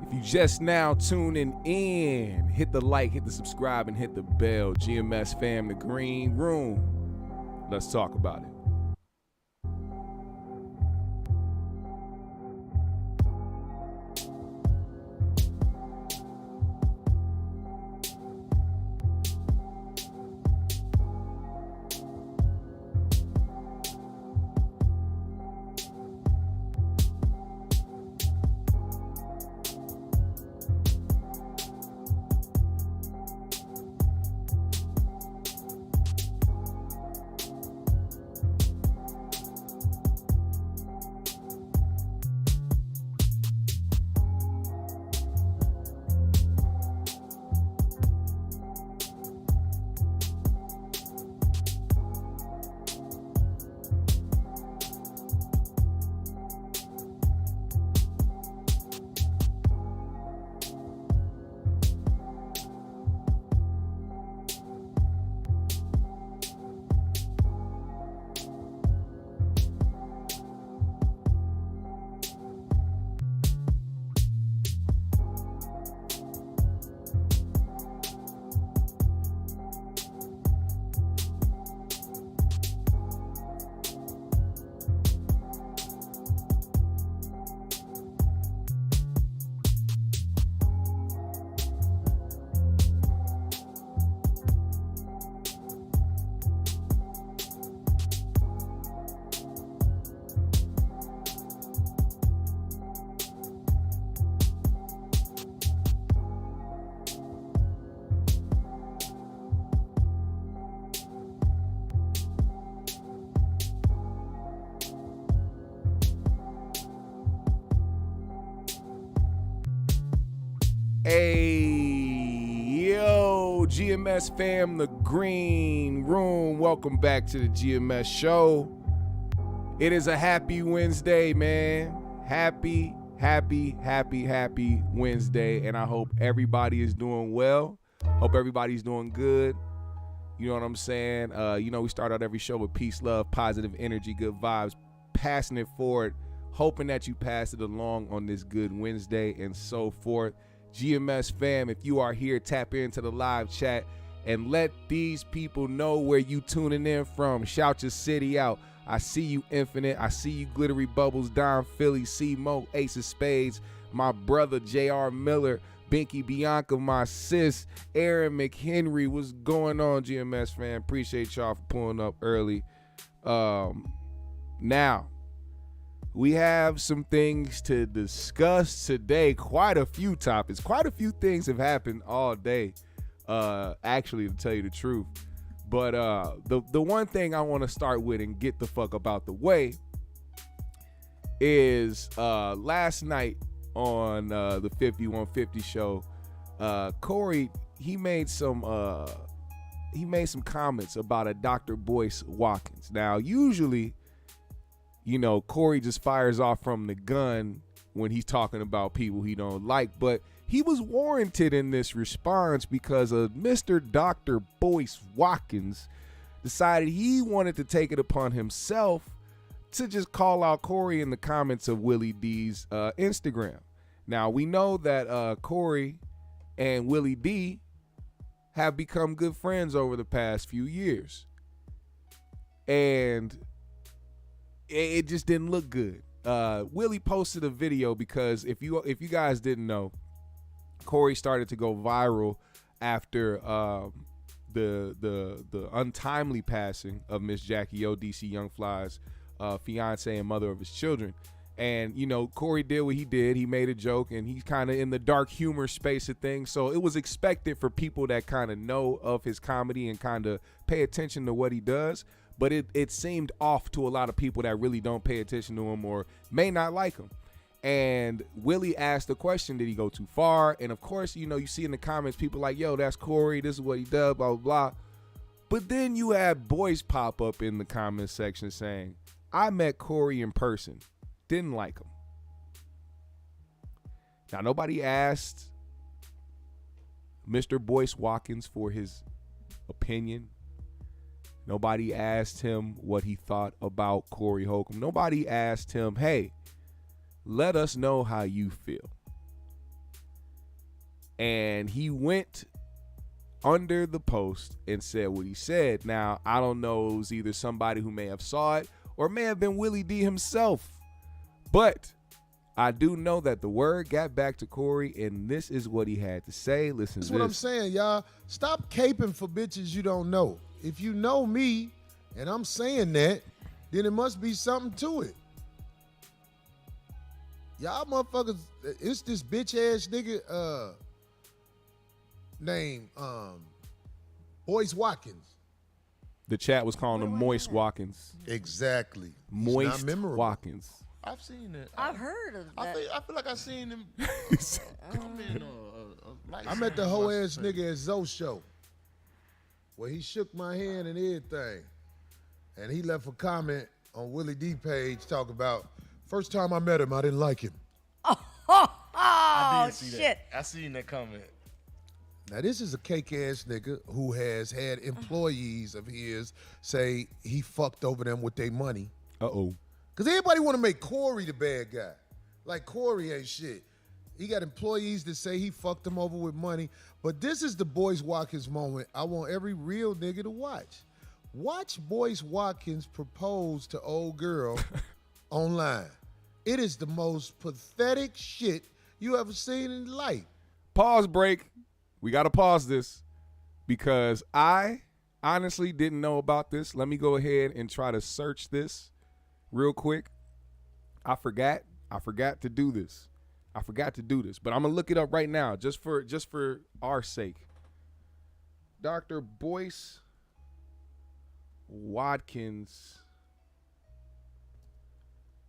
If you just now tuning in, hit the like, hit the subscribe, and hit the bell. GMS fam, the green room. Let's talk about it. Hey, yo, GMS fam, the green room. Welcome back to the GMS show. It is a happy Wednesday, man. Happy Wednesday. And I hope everybody is doing well. Hope everybody's doing good. You know what I'm saying? We start out every show with peace, love, positive energy, good vibes, passing it forward, hoping that you pass it along on this good Wednesday and so forth. GMS fam, if you are here, tap into the live chat and let these people know where you tuning in from. Shout your city out. I see you, Infinite. I see you, Glittery Bubbles, Don Philly, C-Mo, Ace of Spades, my brother J.R. Miller, Binky Bianca, my sis, Aaron McHenry. What's going on, GMS fam? Appreciate y'all for pulling up early. Now, we have some things to discuss today. Quite a few topics. Quite a few things have happened all day, actually, to tell you the truth. But the one thing I want to start with and get the fuck about the way is last night on the 5150 show, Corey, he made some comments about a Dr. Boyce Watkins. Now, usually, you know, Corey just fires off from the gun when he's talking about people he don't like, but he was warranted in this response because of Mr. Dr. Boyce Watkins decided he wanted to take it upon himself to just call out Corey in the comments of Willie D's Instagram. Now, we know that Corey and Willie D have become good friends over the past few years. And it just didn't look good. Willie posted a video because if you guys didn't know, Corey started to go viral after the untimely passing of Miss Jackie O, DC Young Fly's fiance and mother of his children. And, you know, Corey did what he did. He made a joke, and he's kind of in the dark humor space of things. So it was expected for people that kind of know of his comedy and kind of pay attention to what he does. But it seemed off to a lot of people that really don't pay attention to him or may not like him. And Willie asked the question, did he go too far? And of course, you know, you see in the comments, people like, yo, that's Corey. This is what he does, blah, blah, blah. But then you had Boyce pop up in the comment section saying, I met Corey in person. Didn't like him. Now, nobody asked Mr. Boyce Watkins for his opinion. Nobody asked him what he thought about Corey Holcomb. Nobody asked him, hey, let us know how you feel. And he went under the post and said what he said. Now, I don't know, it was either somebody who may have saw it or may have been Willie D himself. But I do know that the word got back to Corey, and this is what he had to say. Listen to this. That's what I'm saying, y'all. Stop caping for bitches you don't know. If you know me and I'm saying that, then it must be something to it. Y'all motherfuckers, it's this bitch-ass nigga named Boyce Watkins. The chat was calling him Boyce Watkins. Exactly. Boyce Watkins. I've seen it. I've heard of that. I feel like I've seen him come in I met the whole ass nigga at Zoe show where he shook my hand and everything. And he left a comment on Willie D page talking about, first time I met him, I didn't like him. I did see shit. that. I seen that comment. Now, this is a cake-ass nigga who has had employees of his say he fucked over them with their money. Uh-oh. Because everybody want to make Corey the bad guy. Like, Corey ain't shit. He got employees that say he fucked them over with money. But this is the Boyce Watkins moment I want every real nigga to watch. Watch Boyce Watkins propose to old girl online. It is the most pathetic shit you ever seen in life. Pause break. We got to pause this because I honestly didn't know about this. Let me go ahead and try to search this real quick. I forgot to do this. But I'm going to look it up right now just for our sake. Dr. Boyce Watkins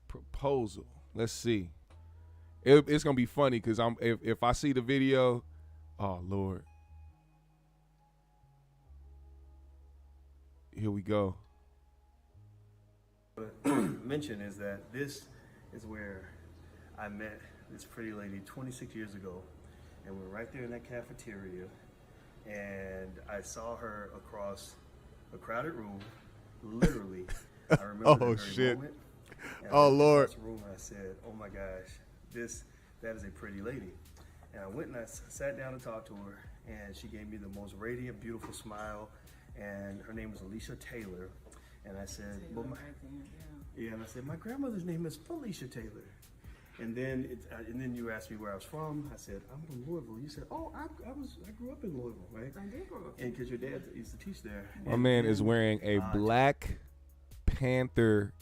proposal. Let's see. It's going to be funny because if I see the video, oh, Lord. Here we go. Mention is that this is where I met this pretty lady 26 years ago, and we were right there in that cafeteria, and I saw her across a crowded room, literally. I remember Oh, the very shit. moment. And Oh, I looked Lord. across the room and I said, oh my gosh, that is a pretty lady. And I went and I sat down and talked to her, and she gave me the most radiant, beautiful smile, and her name was Alicia Taylor. And I said, well, and I said, my grandmother's name is Felicia Taylor. And then you asked me where I was from. I said, I'm from Louisville. You said, oh, I grew up in Louisville, right? I did grow up. And because your dad used to teach there. My man is wearing a Black Panther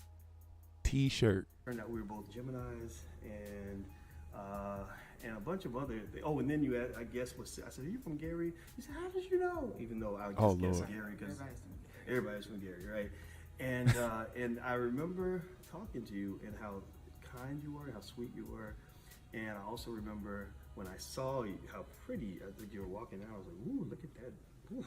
t-shirt. Turned out we were both Geminis, and a bunch of other. Oh, and then I guess I said, are you from Gary? You said, how did you know? Even though I just guessed Gary because everybody's from Gary, right? And and I remember talking to you and how kind you were, how sweet you were, and I also remember when I saw you, how pretty I think you were walking out. I was like, ooh, look at that. Ooh.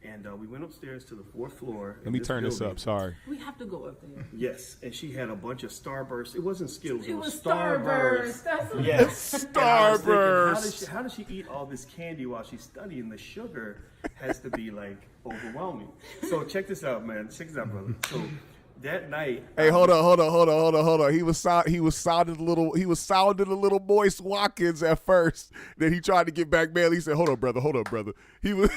And we went upstairs to the 4th floor. Let me turn this up. Sorry. We have to go up there. Yes, and she had a bunch of Starbursts. It wasn't Skittles. It was Starburst. That's what Yes, Starburst. How does she eat all this candy while she's studying? The sugar has to be like overwhelming. So check this out, man. Check this out, brother. So that night. Hey, hold on. He was sounding a little Boyce Watkins at first. Then he tried to get back man. He said, hold up, brother. He was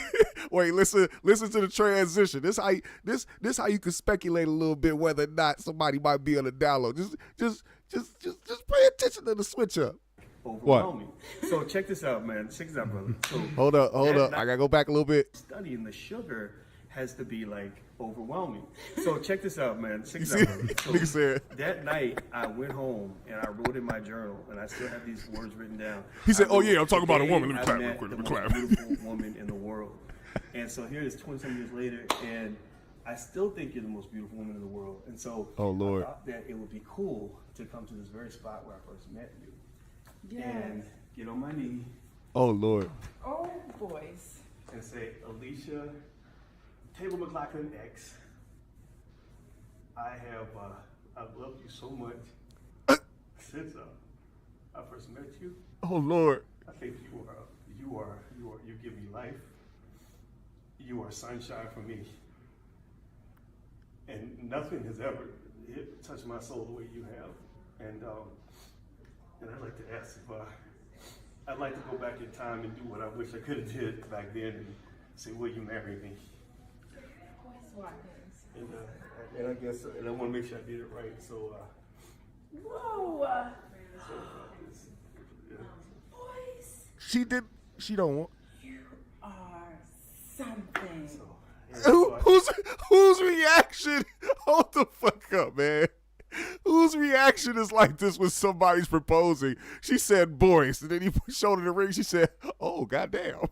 wait, listen to the transition. This how you can speculate a little bit whether or not somebody might be on the download. Just pay attention to the switch up. Overwhelming. What? So check this out, man. Check this out, brother. So hold up. I gotta go back a little bit. Studying the sugar has to be like overwhelming. So check this out, man. Check this out, brother. So that night I went home and I wrote in my journal, and I still have these words written down. He said, "Oh yeah, I'm talking about a woman. Let me clap real quick. The most beautiful woman in the world." And so here it is, 20-some years later, and I still think you're the most beautiful woman in the world. And so oh, Lord. I thought that it would be cool to come to this very spot where I first met you. Yes. And get on my knee. Oh, Lord. Oh, boys. And say, Alicia Taylor McLaughlin X, I've loved you so much since I first met you. Oh, Lord. I think you give me life. You are sunshine for me. And nothing has ever touched my soul the way you have. And I'd like to ask I'd like to go back in time and do what I wish I could have did back then and say, will you marry me? Boyce Watkins. And I guess, and I want to make sure I did it right. So, Whoa. yeah. Boyce, She don't want. you are something. Whose reaction? Hold the fuck up, man. Whose reaction is like this when somebody's proposing? She said Boyce, and then he showed her the ring. She said, "Oh, goddamn." Boyce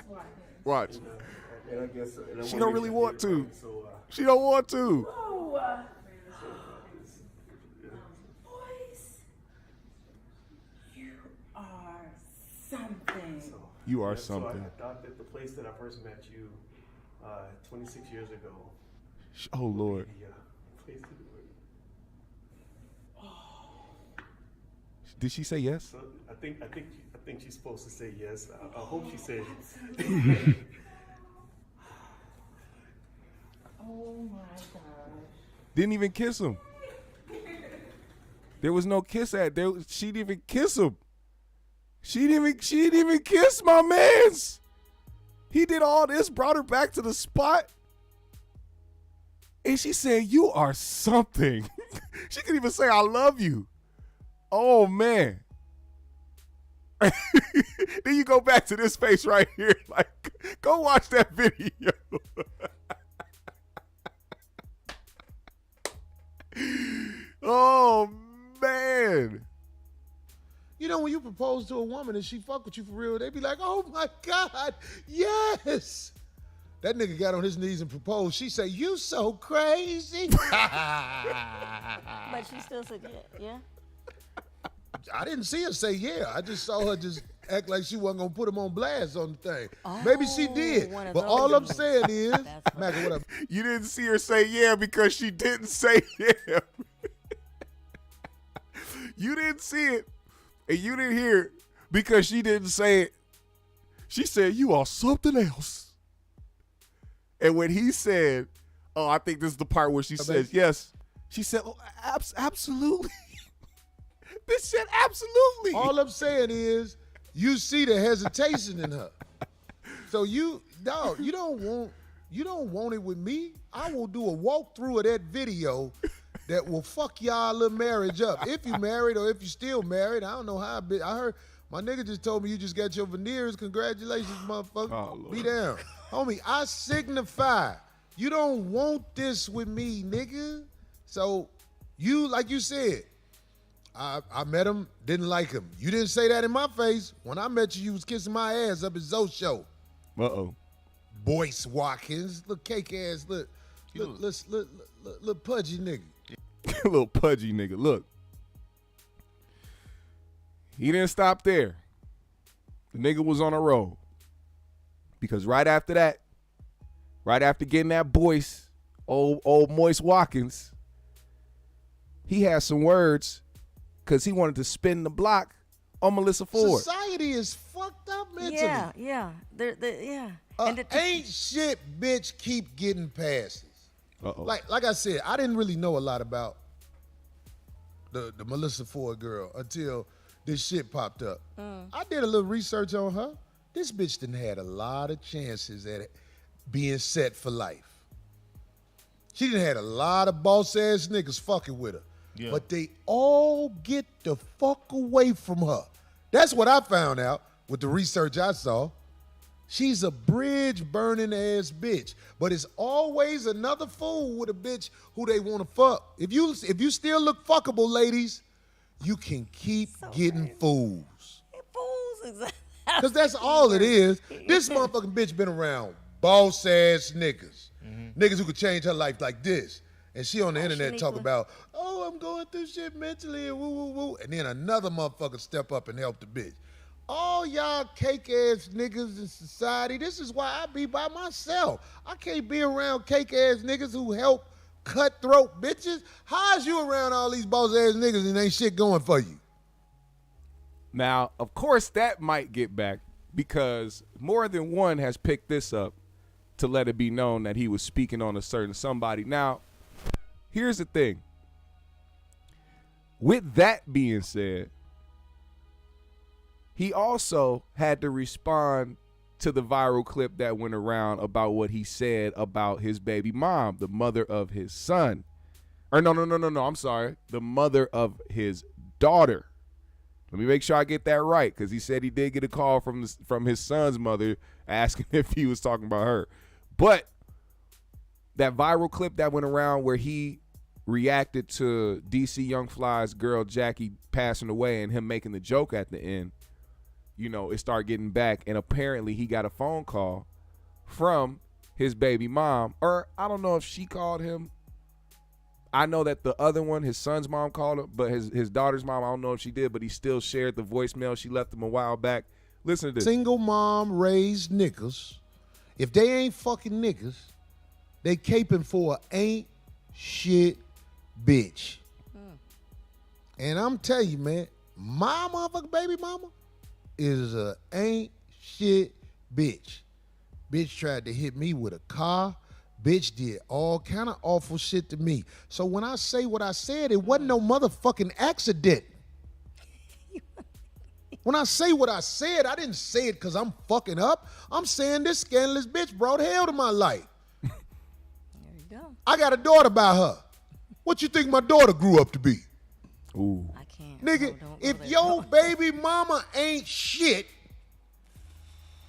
Watkins. Watch. And I guess, and I She wanna don't make really sure I want did it to. right. So, She don't want to. Whoa. Boyce, you are something. You are yeah, something. So I thought that the place that I first met you 26 years ago. Oh Lord. The place to do it. Did she say yes? So I think she's supposed to say yes. I hope she said. Oh my gosh. Didn't even kiss him. There was no kiss at there. She didn't even kiss him. She didn't even kiss my mans. He did all this, brought her back to the spot. And she said, "You are something." She could even say, "I love you." Oh man. Then you go back to this face right here. Like, go watch that video. Oh man. You know, when you propose to a woman and she fuck with you for real, they be like, "Oh my God, yes." That nigga got on his knees and proposed. She say, "You so crazy." But she still said yeah. I didn't see her say yeah. I just saw her just act like she wasn't gonna put him on blast on the thing. Maybe she did. one of But all I'm those. saying is, That's Macca, what up? You didn't see her say yeah because she didn't say yeah. You didn't see it and you didn't hear it because she didn't say it. She said, "You are something else." And when he said, "Oh, I think this is the part where she says yes," she said, "Oh, absolutely." Bitch said absolutely. All I'm saying is, you see the hesitation in her. So you don't want it with me. I will do a walkthrough of that video that will fuck y'all little marriage up. If you married or if you still married, I don't know how. I heard my nigga just told me you just got your veneers. Congratulations, motherfucker. Oh, Lord. Be down, homie. I signify you don't want this with me, nigga. So you, like you said. I met him, didn't like him. You didn't say that in my face. When I met you, you was kissing my ass up at Zoe's show. Uh-oh. Boyce Watkins, little cake ass, little pudgy nigga. Little pudgy nigga. Look. He didn't stop there. The nigga was on a roll. Because right after that, right after getting that Boyce, old Boyce Watkins, he had some words because he wanted to spin the block on Melissa Ford. Society is fucked up mentally. Yeah. Yeah. Ain't shit bitch keep getting passes. Uh-oh. Like I said, I didn't really know a lot about the Melissa Ford girl until this shit popped up. I did a little research on her. This bitch done had a lot of chances at it being set for life. She done had a lot of boss ass niggas fucking with her. Yeah. But they all get the fuck away from her. That's what I found out with the research I saw. She's a bridge burning ass bitch. But it's always another fool with a bitch who they want to fuck. If you still look fuckable, ladies, you can keep getting fools. Fools, exactly. Because that's all it is. This motherfucking bitch been around boss ass niggas. Niggas who could change her life like this. And she on the internet talk about, "Oh, I'm going through shit mentally and woo, woo, woo." And then another motherfucker step up and help the bitch. All y'all cake ass niggas in society, this is why I be by myself. I can't be around cake ass niggas who help cutthroat bitches. How's you around all these boss ass niggas and ain't shit going for you? Now, of course, that might get back because more than one has picked this up to let it be known that he was speaking on a certain somebody. Now, here's the thing. With that being said, he also had to respond to the viral clip that went around about what he said about his baby mom, the mother of his son. Or no, I'm sorry. The mother of his daughter. Let me make sure I get that right, because he said he did get a call from his son's mother asking if he was talking about her. But that viral clip that went around where he reacted to DC Young Fly's girl Jackie passing away and him making the joke at the end, you know, it started getting back, and apparently he got a phone call from his baby mom, or I don't know if she called him. I know that the other one, his son's mom, called him, but his daughter's mom, I don't know if she did, but he still shared the voicemail she left him a while back. Listen to this. Single mom raised niggas. If they ain't fucking niggas, they caping for a ain't shit bitch. And I'm telling you, man, my motherfucking baby mama is a ain't shit bitch. Bitch tried to hit me with a car. Bitch did all kind of awful shit to me. So when I say what I said, it wasn't no motherfucking accident. When I say what I said, I didn't say it because I'm fucking up. I'm saying this scandalous bitch brought hell to my life. There you go. I got a daughter by her. What you think my daughter grew up to be? Ooh. I can't. Nigga, No, don't go if there. your baby mama ain't shit,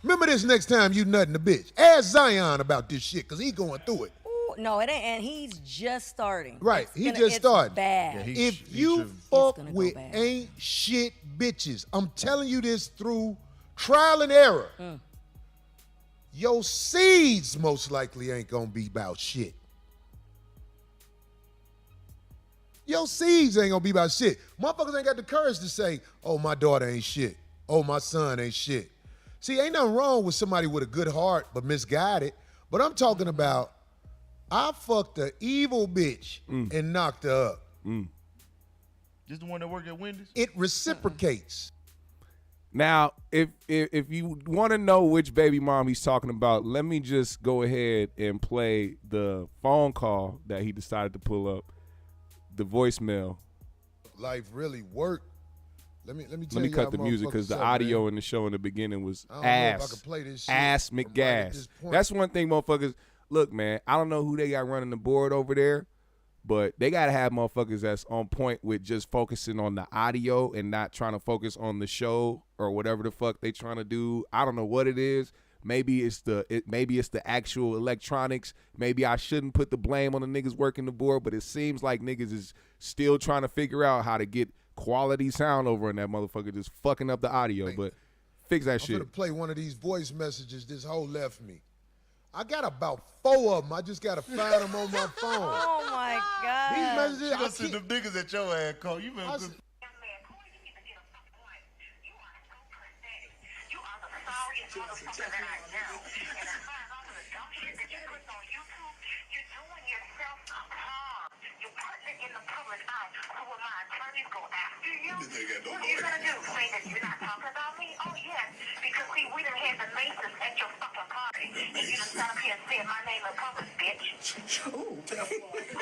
remember this next time you nutting a bitch. Ask Zion about this shit, because he going through it. Ooh, no, it ain't. And he's just starting. Right, It's he gonna- just it's started. Bad. Yeah, If you should- fuck gonna go with bad. ain't shit bitches, I'm telling you this through trial and error, your seeds most likely ain't gonna be about shit. Your seeds ain't gonna be about shit. Motherfuckers ain't got the courage to say, oh, my daughter ain't shit. Oh, my son ain't shit. See, ain't nothing wrong with somebody with a good heart but misguided. But I'm talking about, I fucked an evil bitch and knocked her up. This the one that work at Wendy's? It reciprocates. Now, if you want to know which baby mom he's talking about, let me just go ahead and play the phone call that he decided to pull up, the voicemail. Life really worked. Let me Let me cut the music because the audio in the show in the beginning was I don't know if I ass. can play this shit. Ass I'm right at McGass. this point. That's one thing, motherfuckers. Look, man, I don't know who they got running the board over there, but they got to have motherfuckers that's on point with just focusing on the audio and not trying to focus on the show or whatever the fuck they trying to do. I don't know what it is. Maybe it's the actual electronics. Maybe I shouldn't put the blame on the niggas working the board, but it seems like niggas is still trying to figure out how to get quality sound over in that motherfucker, just fucking up the audio. But fix that I'm shit. gonna play one of these voice messages this hoe left me. I got about 4 of them. I just gotta find them on my phone. Oh my God. These messages, You I gonna see keep- them niggas at your ass, Cole. You been I good. s-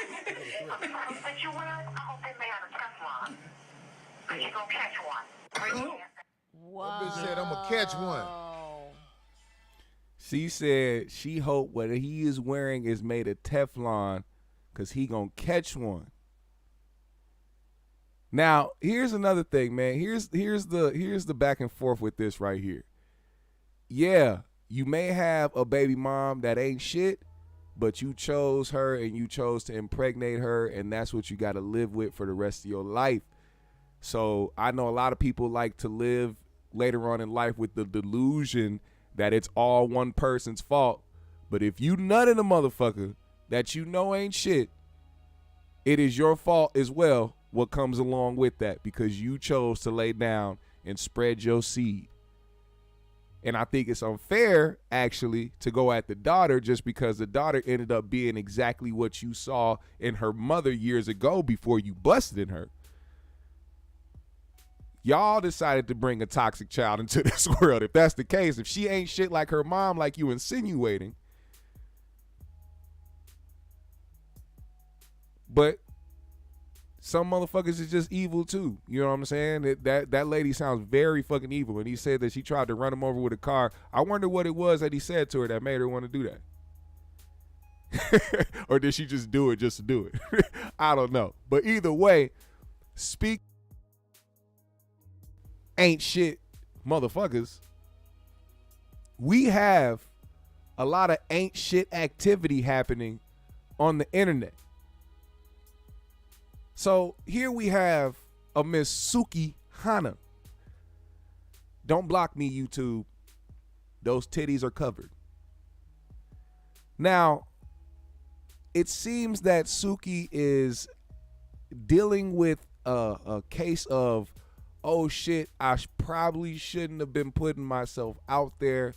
But you will? I hope they made out of Teflon. Cause you gonna catch one. Wow. bitch said, "I'ma catch one." She said she hope what he is wearing is made of Teflon because he gonna catch one. Now, here's another thing, man. Here's the back and forth with this right here. Yeah, you may have a baby mom that ain't shit, but you chose her and you chose to impregnate her, and that's what you got to live with for the rest of your life. So I know a lot of people like to live later on in life with the delusion that it's all one person's fault. But if you nutted a motherfucker that you know ain't shit, it is your fault as well what comes along with that, because you chose to lay down and spread your seed. And I think it's unfair, actually, to go at the daughter just because the daughter ended up being exactly what you saw in her mother years ago before you busted in her. Y'all decided to bring a toxic child into this world. If that's the case, if she ain't shit like her mom, like you insinuating. But some motherfuckers is just evil too. You know what I'm saying? That lady sounds very fucking evil. And he said that she tried to run him over with a car. I wonder what it was that he said to her that made her want to do that. Or did she just do it just to do it? I don't know. But either way, speak ain't shit motherfuckers. We have a lot of ain't shit activity happening on the internet. So here we have a Miss Suki Hana. Don't block me, YouTube. Those titties are covered. Now, it seems that Suki is dealing with a case of, oh shit, I probably shouldn't have been putting myself out there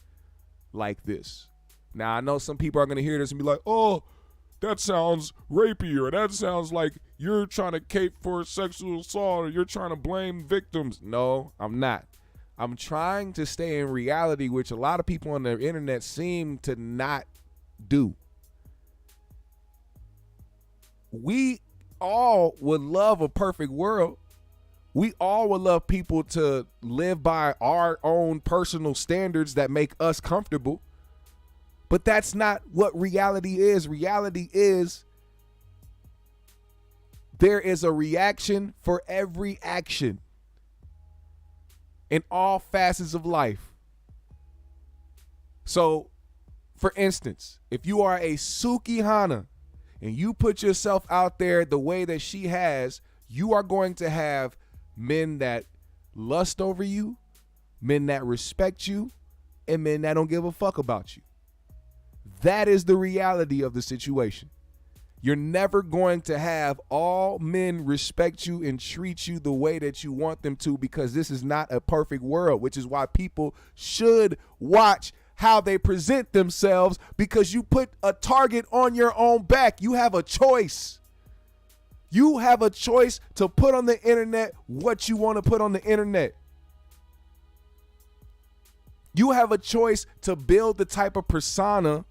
like this. Now, I know some people are going to hear this and be like, oh, that sounds rapey, or that sounds like you're trying to cape for sexual assault, or you're trying to blame victims. No, I'm not. I'm trying to stay in reality, which a lot of people on the internet seem to not do. We all would love a perfect world. We all would love people to live by our own personal standards that make us comfortable. But that's not what reality is. Reality is there is a reaction for every action in all facets of life. So, for instance, if you are a Suki Hana and you put yourself out there the way that she has, you are going to have men that lust over you, men that respect you, and men that don't give a fuck about you. That is the reality of the situation. You're never going to have all men respect you and treat you the way that you want them to, because this is not a perfect world, which is why people should watch how they present themselves, because you put a target on your own back. You have a choice. You have a choice to put on the internet what you want to put on the internet. You have a choice to build the type of persona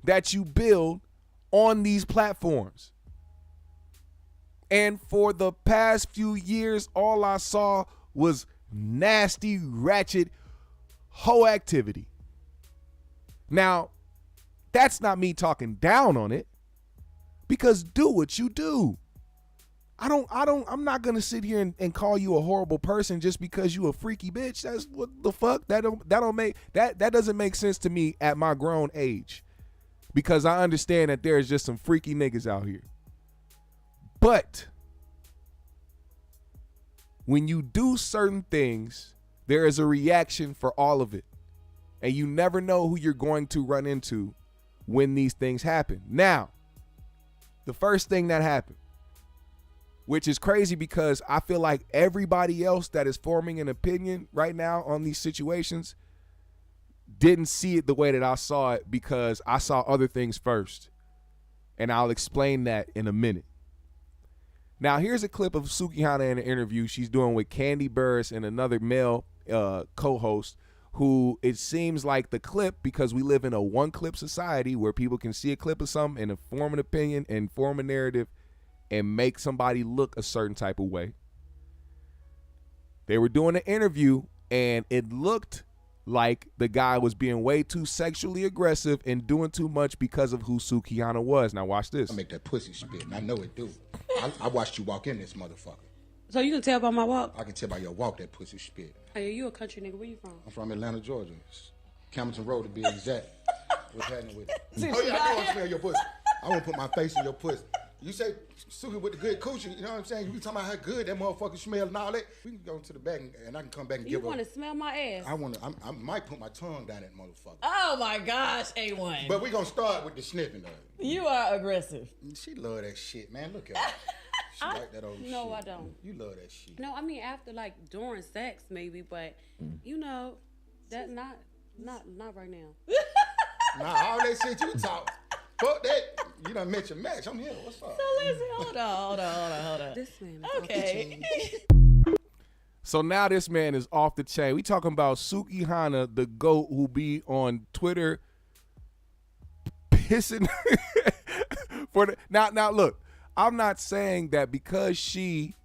that you build on these platforms. And for the past few years, all I saw was nasty, ratchet, hoe activity. Now, that's not me talking down on it, because do what you do. I'm not gonna sit here and call you a horrible person just because you a freaky bitch. That's what the fuck. That doesn't make sense to me at my grown age, because I understand that there's just some freaky niggas out here. But when you do certain things, there is a reaction for all of it. And you never know who you're going to run into when these things happen. Now, the first thing that happened, which is crazy because I feel like everybody else that is forming an opinion right now on these situations didn't see it the way that I saw it, because I saw other things first. And I'll explain that in a minute. Now, here's a clip of Suki Hana in an interview she's doing with Candy Burris and another male co-host, who it seems like the clip, because we live in a one-clip society where people can see a clip of something and form an opinion and form a narrative and make somebody look a certain type of way. They were doing an interview, and it looked like the guy was being way too sexually aggressive and doing too much because of who Suki Hana was. Now watch this. I make that pussy spit, and I know it do. I watched you walk in this motherfucker. So you can tell by my walk? I can tell by your walk that pussy spit. Hey, you a country nigga. Where you from? I'm from Atlanta, Georgia. Camden Road to be exact. What's happening with it? Oh yeah, I want to smell your pussy. I want to put my face in your pussy. You say Suki with the good coochie, you know what I'm saying? You be talking about how good that motherfucker smell and all that. We can go to the back and I can come back and give her. You want to smell my ass? I might put my tongue down that motherfucker. Oh my gosh, A1. But we gonna start with the sniffing though. You are aggressive. She love that shit, man. Look at her. She like that old shit. No, I don't. You love that shit. No, I mean after like during sex maybe, but you know, that not right now. Nah, all that shit you talk. Fuck that. You done met your match. I'm here. What's up? So listen, hold on. This man is okay. So now this man is off the chain. We talking about Suki Hana, the GOAT, who be on Twitter pissing for the now look, I'm not saying that because she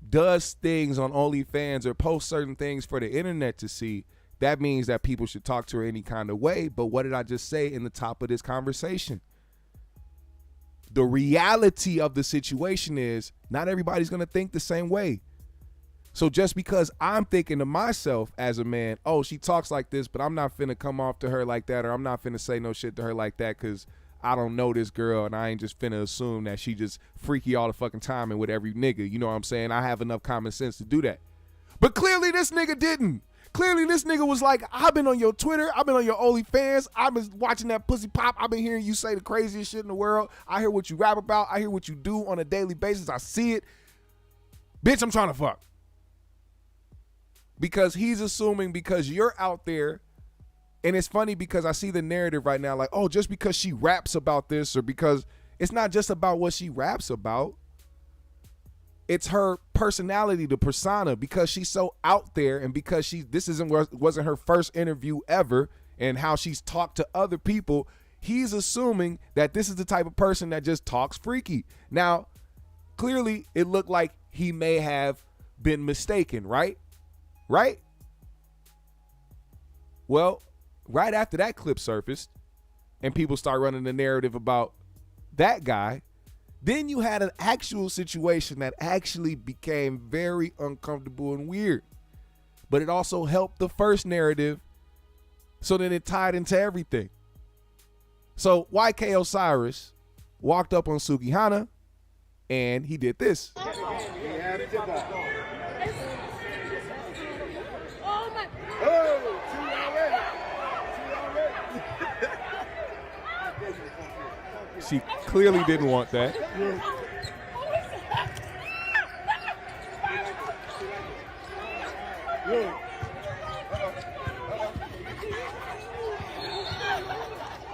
does things on OnlyFans or posts certain things for the internet to see, that means that people should talk to her any kind of way. But what did I just say in the top of this conversation? The reality of the situation is not everybody's going to think the same way. So just because I'm thinking to myself as a man, oh, she talks like this, but I'm not finna come off to her like that, or I'm not finna say no shit to her like that because I don't know this girl and I ain't just finna assume that she just freaky all the fucking time and with every nigga. You know what I'm saying? I have enough common sense to do that. But clearly this nigga didn't. Clearly this nigga was like, I've been on your Twitter, I've been on your OnlyFans, I've been watching that pussy pop, I've been hearing you say the craziest shit in the world. I hear what you rap about, I hear what you do on a daily basis, I see it. Bitch, I'm trying to fuck. Because he's assuming because you're out there, and it's funny because I see the narrative right now like, oh, just because she raps about this, or because it's not just about what she raps about. It's her personality, the persona, because she's so out there, and because wasn't her first interview ever, and how she's talked to other people. He's assuming that this is the type of person that just talks freaky. Now, clearly, it looked like he may have been mistaken, right? Right? Well, right after that clip surfaced, and people start running the narrative about that guy, then you had an actual situation that actually became very uncomfortable and weird. But it also helped the first narrative, so then it tied into everything. So YK Osiris walked up on Sukihana, and he did this. She clearly didn't want that.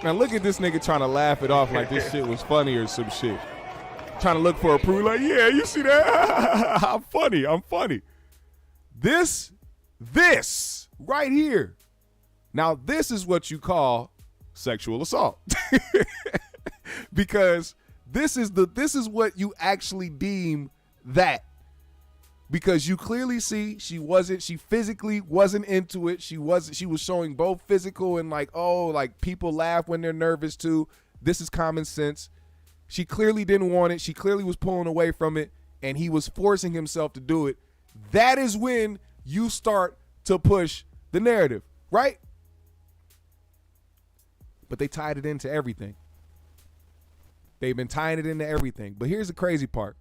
Now look at this nigga trying to laugh it off like this shit was funny or some shit. Trying to look for approval like, yeah, you see that? I'm funny. This right here. Now this is what you call sexual assault. Because this is what you actually deem that. Because you clearly see she physically wasn't into it. She was showing both physical and like people laugh when they're nervous too. This is common sense. She clearly didn't want it. She clearly was pulling away from it, and he was forcing himself to do it. That is when you start to push the narrative, right? But they tied it into everything. They've been tying it into everything. But here's the crazy part.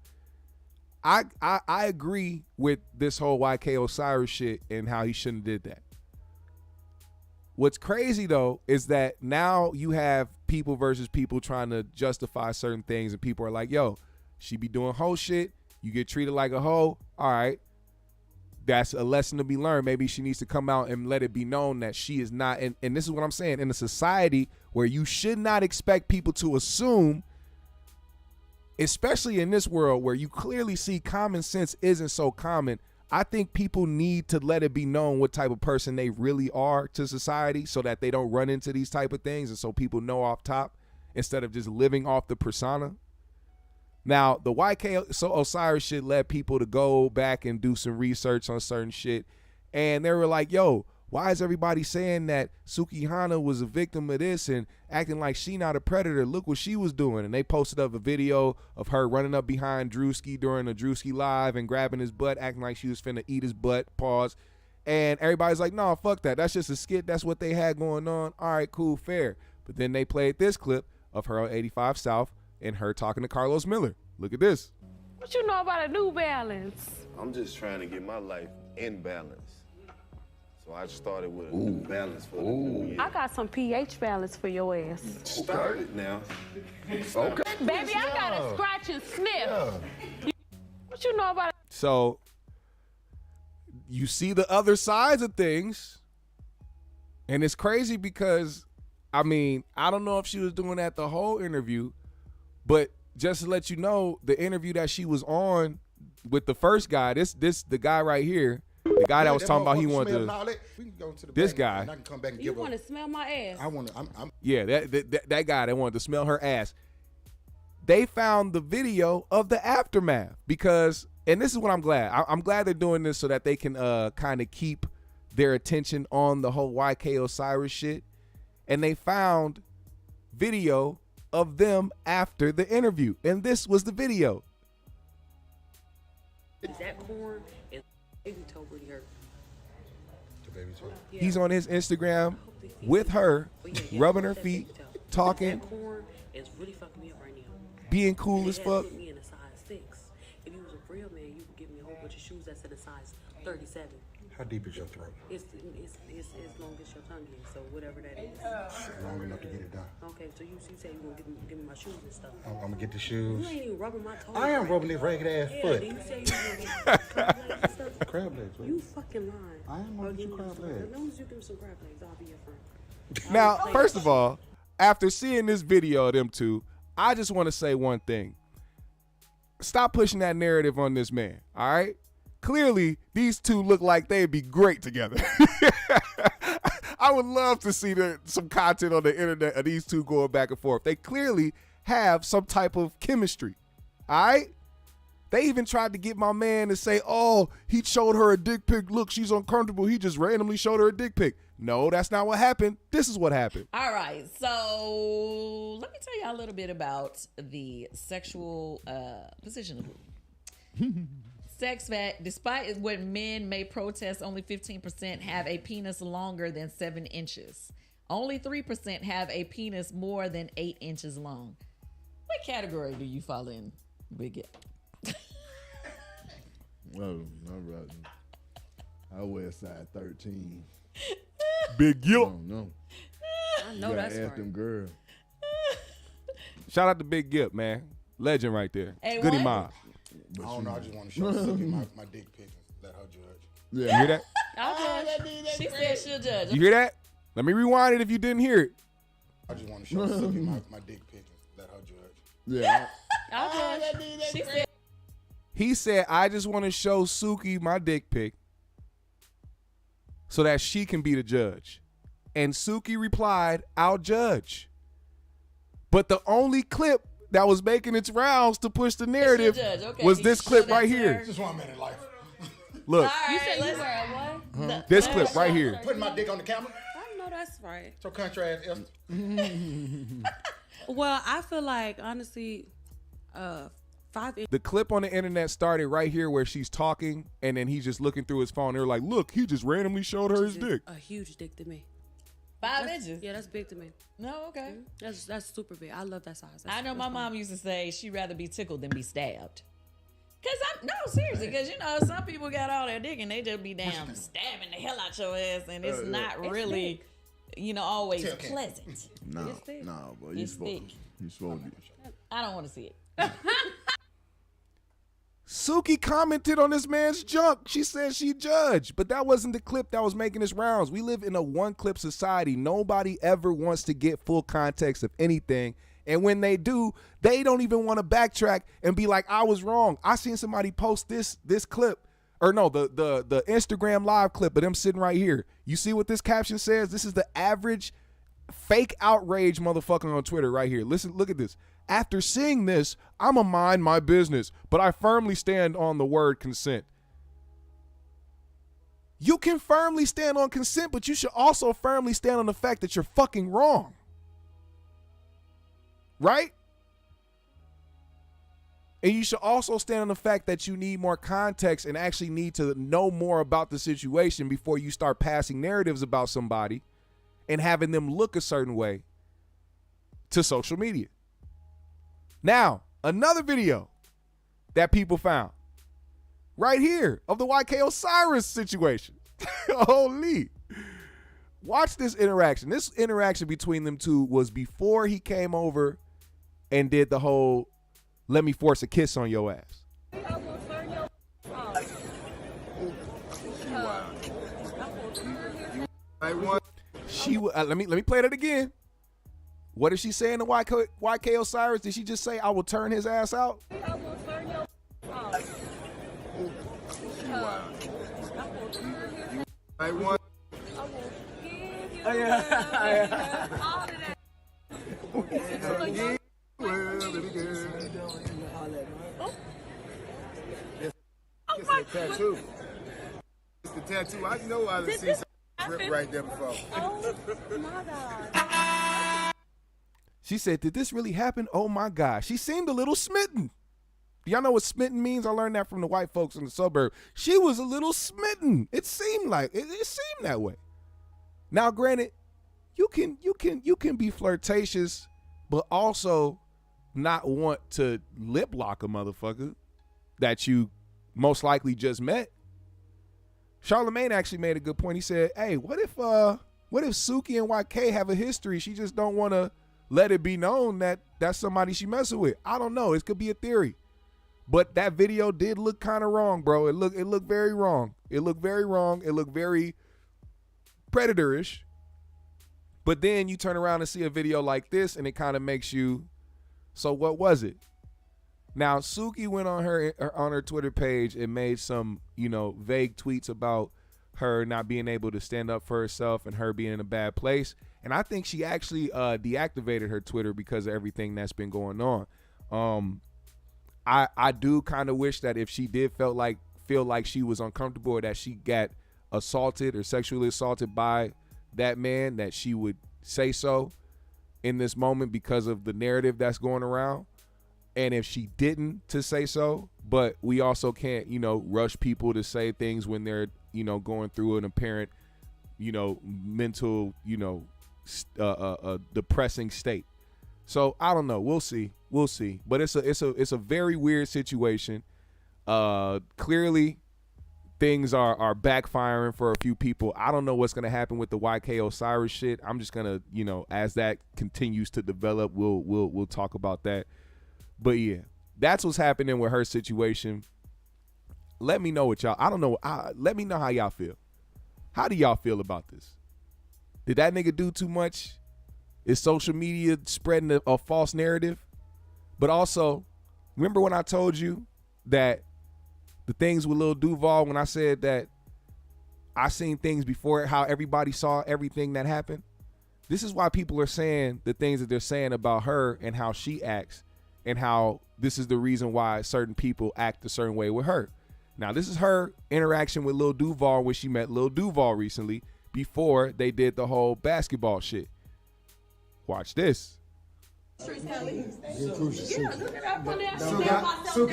I agree with this whole YK Osiris shit and how he shouldn't have did that. What's crazy though is that now you have people versus people trying to justify certain things, and people are like, yo, she be doing hoe shit. You get treated like a hoe. All right. That's a lesson to be learned. Maybe she needs to come out and let it be known that she is not. And this is what I'm saying. In a society where you should not expect people to assume, especially in this world where you clearly see common sense isn't so common, I think people need to let it be known what type of person they really are to society so that they don't run into these type of things, and so people know off top instead of just living off the persona. Now, the YK Osiris shit led people to go back and do some research on certain shit, and they were like, yo, why is everybody saying that Sukihana was a victim of this and acting like she not a predator? Look what she was doing. And they posted up a video of her running up behind Drewski during a Drewski live and grabbing his butt, acting like she was finna eat his butt, pause. And everybody's like, no, fuck that. That's just a skit. That's what they had going on. All right, cool, fair. But then they played this clip of her on 85 South and her talking to Carlos Miller. Look at this. What you know about a New Balance? I'm just trying to get my life in balance. So I started with a new balance for the new year. I got some pH balance for your ass. Started now. Okay. Baby, I got a scratch and sniff. What you know about it? So you see the other sides of things, and it's crazy because, I mean, I don't know if she was doing that the whole interview, but just to let you know, the interview that she was on with the first guy, the guy right here, the guy that was talking about he wanted to, we can go to the this bank guy. and I can come back and You give want her. to smell my ass? I want to. I'm Yeah, that guy that wanted to smell her ass. they found the video of the aftermath because, and this is what I'm glad. I'm glad they're doing this so that they can kind of keep their attention on the whole YK Osiris shit. And they found video of them after the interview. And this was the video. Is that corn? And baby toe really hurt. The baby toe. Yeah. He's on his Instagram with her, rubbing her feet, talking, That corn is really fucking me up right now. being cool And as it fuck. has put me in a size 6. If you was a real man, you would give me a whole bunch of shoes that's in a size 37. How deep is your throat? It's as long as your tongue is, so whatever that is. Long enough to get it done. Okay, so you say you gonna give me my shoes and stuff. I'm gonna get the You shoes. ain't even rubbing my toes. I am right? rubbing this ragged ass Yeah, foot. do you say you gonna give me crab legs and stuff? Crab legs, right? You fucking lying. I am Or gonna get give you me crab some- legs. As long as you give me some crab legs, I'll be your friend. Now, first of all, after seeing this video of them two, I just want to say one thing. Stop pushing that narrative on this man, all right? Clearly, these two look like they'd be great together. I would love to see some content on the internet of these two going back and forth. They clearly have some type of chemistry, all right? They even tried to get my man to say, oh, he showed her a dick pic. Look, she's uncomfortable. He just randomly showed her a dick pic. No, that's not what happened. This is what happened. All right, so let me tell you a little bit about the sexual position of the sex fact. Despite what men may protest, only 15% have a penis longer than 7 inches. Only 3% have a penis more than 8 inches long. What category do you fall in, Big Gip? Well, I wear size 13. Big Gip. I don't know. I know that's ask right. them girls. Shout out to Big Gip, man. Legend right there. Hey, Goody what? mob. I don't know. I just want to show Suki my dick pic and let her judge. You hear that? I'll judge. She said she'll judge. You hear that? Let me rewind it if you didn't hear it. I just want to show Suki my dick pic and let her judge. Yeah. I'll judge. She said. He said, I just want to show Suki my dick pic so that she can be the judge. And Suki replied, I'll judge. But the only clip that was making its rounds to push the narrative Okay, was can this you clip show that right to here. her? Just 1 minute life. Look, All right, You said you let's- were at what? this clip right here. Putting my dick on the camera. I know that's right. So country ass Esther. Well, I feel like honestly, 5 inches. The clip on the internet started right here where she's talking, and then he's just looking through his phone. They're like, look, he just randomly showed her his dick. A huge dick to me. 5 inches. Yeah, that's big to me. No, okay. That's super big. I love that size. I know that's my fine. mom used to say she'd rather be tickled than be stabbed. Seriously, because some people got all their dick and they just be damn stabbing the hell out your ass, and it's not really, always pleasant. No, It's thick. no, boy. It's thick. You supposed to. I don't want to see it. Suki commented on this man's junk. She said she judged, but that wasn't the clip that was making its rounds. We live in a one-clip society. Nobody ever wants to get full context of anything. And when they do, they don't even want to backtrack and be like, I was wrong. I seen somebody post this clip, or no, the Instagram live clip of them sitting right here. You see what this caption says? This is the average fake outrage motherfucker on Twitter right here. Listen, look at this. After seeing this, I'ma mind my business, but I firmly stand on the word consent. You can firmly stand on consent, but you should also firmly stand on the fact that you're fucking wrong. Right? And you should also stand on the fact that you need more context and actually need to know more about the situation before you start passing narratives about somebody and having them look a certain way to social media. Now, another video that people found right here of the YK Osiris situation. Holy. Watch this interaction. This interaction between them two was before he came over and did the whole let me force a kiss on your ass. Let me play that again. What did she say in the YK Osiris? Did she just say, I will turn his ass out? tattoo. It's the tattoo. I know I done seen some rip right there before. Oh my God. She said, did this really happen? Oh my God. She seemed a little smitten. Y'all know what smitten means? I learned that from the white folks in the suburb. She was a little smitten. It seemed like it seemed that way. Now, granted, you can be flirtatious, but also not want to lip lock a motherfucker that you most likely just met. Charlamagne actually made a good point. He said, hey, what if Suki and YK have a history? She just don't want to let it be known that that's somebody she messing with. I don't know. It could be a theory. But that video did look kind of wrong, bro. It looked very wrong. It looked very wrong. It looked very predatorish. But then you turn around and see a video like this, and it kind of makes you, so what was it? Now, Suki went on her Twitter page and made some, vague tweets about her not being able to stand up for herself and her being in a bad place. And I think she actually deactivated her Twitter because of everything that's been going on. I do kind of wish that if she did feel like she was uncomfortable or that she got assaulted or sexually assaulted by that man, that she would say so in this moment because of the narrative that's going around. And if she didn't, to say so. But we also can't, rush people to say things when they're, going through an apparent, mental, depressing state. So I don't know. We'll see. But it's a very weird situation. Clearly, things are backfiring for a few people. I don't know what's gonna happen with the YK Osiris shit. I'm just gonna, as that continues to develop, we'll talk about that. But yeah, that's what's happening with her situation. Let me know what y'all. I don't know. Let me know how y'all feel. How do y'all feel about this? Did that nigga do too much? Is social media spreading a false narrative? But also, remember when I told you that the things with Lil Duval, when I said that I seen things before how everybody saw everything that happened? This is why people are saying the things that they're saying about her and how she acts, and how this is the reason why certain people act a certain way with her. Now, this is her interaction with Lil Duval when she met Lil Duval recently before they did the whole basketball shit. Watch this. Suki,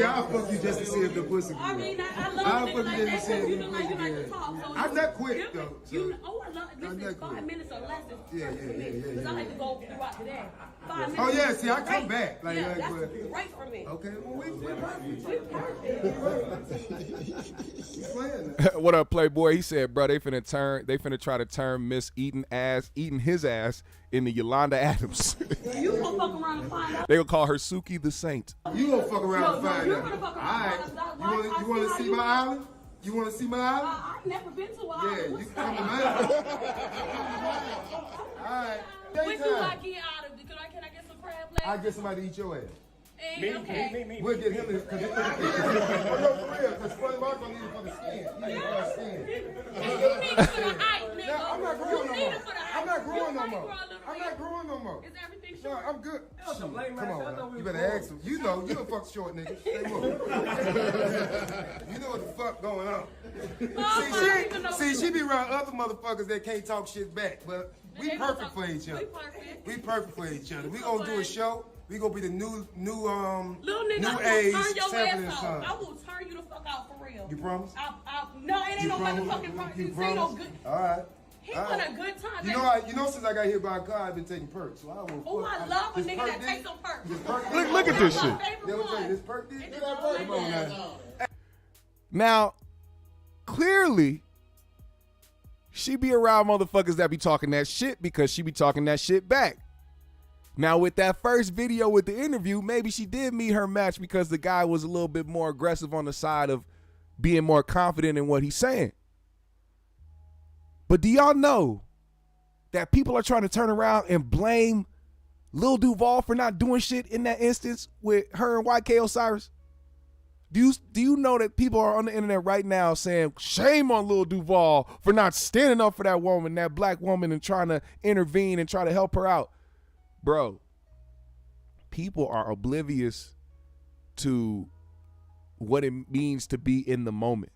I'll fuck you just to see if the pussy good. I'll fuck you just to see if the pussy good. I'm not quick, though. Listen, 5 minutes or less. Yeah. Because I like to go throughout the day. 5 minutes. Oh, yeah, see, I come back. That's great for me. Okay, well, we're perfect. What up, Playboy? He said, bro, they finna try to turn Miss eating his ass into Yolanda Adams. You gonna fuck around and find out. They gonna call her Suki the Saint. You gonna fuck around and find you're out. gonna fuck All around. right. You wanna see my island? You wanna see my island? I've never been to an Yeah, island. you can come to mine. All right. When do I get out of it? Can I get some crab legs? I get somebody to eat your ass. Me. We'll get him to, because for real, because Funny Mark gonna need it for the skin. You need it for the skin. You need it for the height, nigga. No, I'm not growing no more. I'm not growing no more. I'm not growing no more. Is everything No, short? I'm good. Come on, now. You better ask him. You don't fuck short nigga. Stay moving. You know what the fuck going on. See, she be around other motherfuckers that can't talk shit back, but we perfect for each other. We perfect for each other. We gonna do a show. We gonna be the new Little nigga, new I age will turn your Sanford and ass Son. out. I will turn you the fuck out for real. You promise? No, it ain't no motherfucking promise. You Ain't promise? no good. All right. He want a good time. You know, since I got hit by a car, I've been taking perks. So I will. Oh, I love a nigga that takes some perks. Look at this shit. This perk did? Look at that perk. Come on now. Now, clearly, she be around motherfuckers that be talking that shit because she be talking that shit back. Now, with that first video with the interview, maybe she did meet her match because the guy was a little bit more aggressive on the side of being more confident in what he's saying. But do y'all know that people are trying to turn around and blame Lil Duval for not doing shit in that instance with her and YK Osiris? Do you know that people are on the internet right now saying, shame on Lil Duval for not standing up for that woman, that black woman, and trying to intervene and try to help her out? Bro, people are oblivious to what it means to be in the moment.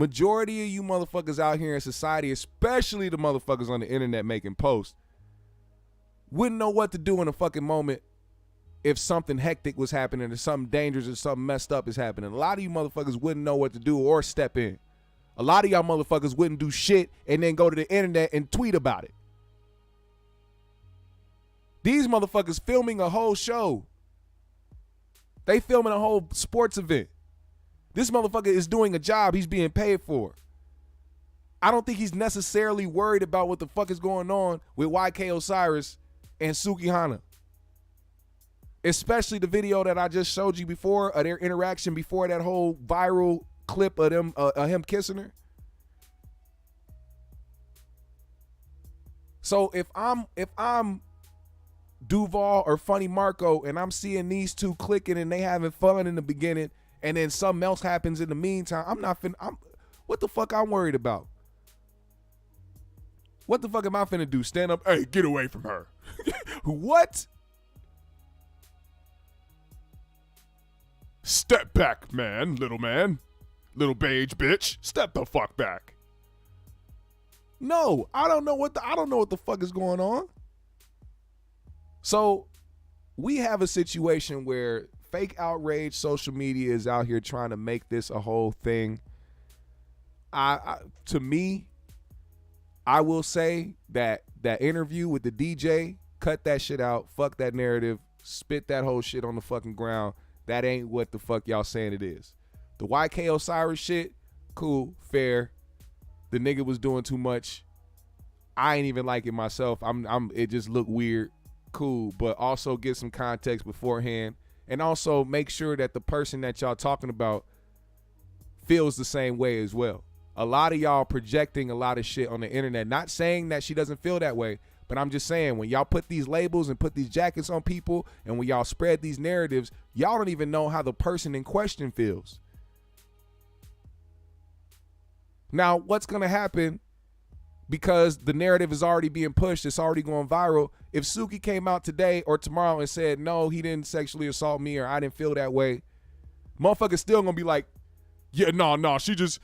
Majority of you motherfuckers out here in society, especially the motherfuckers on the internet making posts, wouldn't know what to do in a fucking moment if something hectic was happening or something dangerous or something messed up is happening. A lot of you motherfuckers wouldn't know what to do or step in. A lot of y'all motherfuckers wouldn't do shit and then go to the internet and tweet about it. These motherfuckers filming a whole show. They filming a whole sports event. This motherfucker is doing a job he's being paid for. I don't think he's necessarily worried about what the fuck is going on with YK Osiris and Suki Hana. Especially the video that I just showed you before of their interaction before that whole viral clip of them him kissing her. So if I'm Duval or Funny Marco and I'm seeing these two clicking and they having fun in the beginning and then something else happens in the meantime, what the fuck I'm worried about? What the fuck am I finna do? Stand up, hey, get away from her. What? Step back, man. Little beige bitch. Step the fuck back. No, I don't know what the fuck is going on. So we have a situation where fake outrage social media is out here trying to make this a whole thing. To me, I will say that interview with the DJ, cut that shit out, fuck that narrative, spit that whole shit on the fucking ground. That ain't what the fuck y'all saying it is. The YK Osiris shit, cool, fair. The nigga was doing too much. I ain't even like it myself. It just looked weird. Cool, but also get some context beforehand and also make sure that the person that y'all talking about feels the same way as well. A lot of y'all projecting a lot of shit on the internet, not saying that she doesn't feel that way, but I'm just saying when y'all put these labels and put these jackets on people and when y'all spread these narratives, y'all don't even know how the person in question feels. Now, what's going to happen because the narrative is already being pushed, it's already going viral. If Suki came out today or tomorrow and said, no, he didn't sexually assault me or I didn't feel that way, motherfuckers still going to be like, yeah, no, she just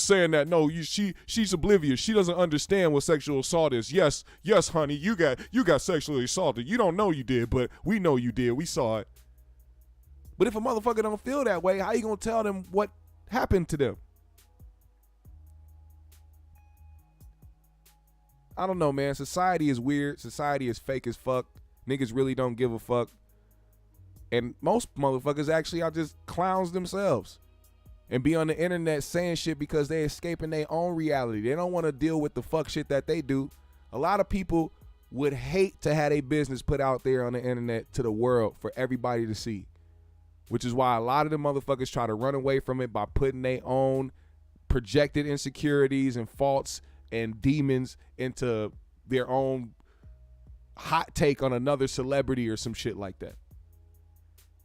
saying that. No, she's oblivious. She doesn't understand what sexual assault is. Yes, honey, you got sexually assaulted. You don't know you did, but we know you did. We saw it. But if a motherfucker don't feel that way, how you going to tell them what happened to them? I don't know, man. Society is weird. Society is fake as fuck. Niggas really don't give a fuck. And most motherfuckers actually are just clowns themselves and be on the internet saying shit because they escaping their own reality. They don't want to deal with the fuck shit that they do. A lot of people would hate to have a business put out there on the internet to the world for everybody to see, which is why a lot of the motherfuckers try to run away from it by putting their own projected insecurities and faults and demons into their own hot take on another celebrity or some shit like that.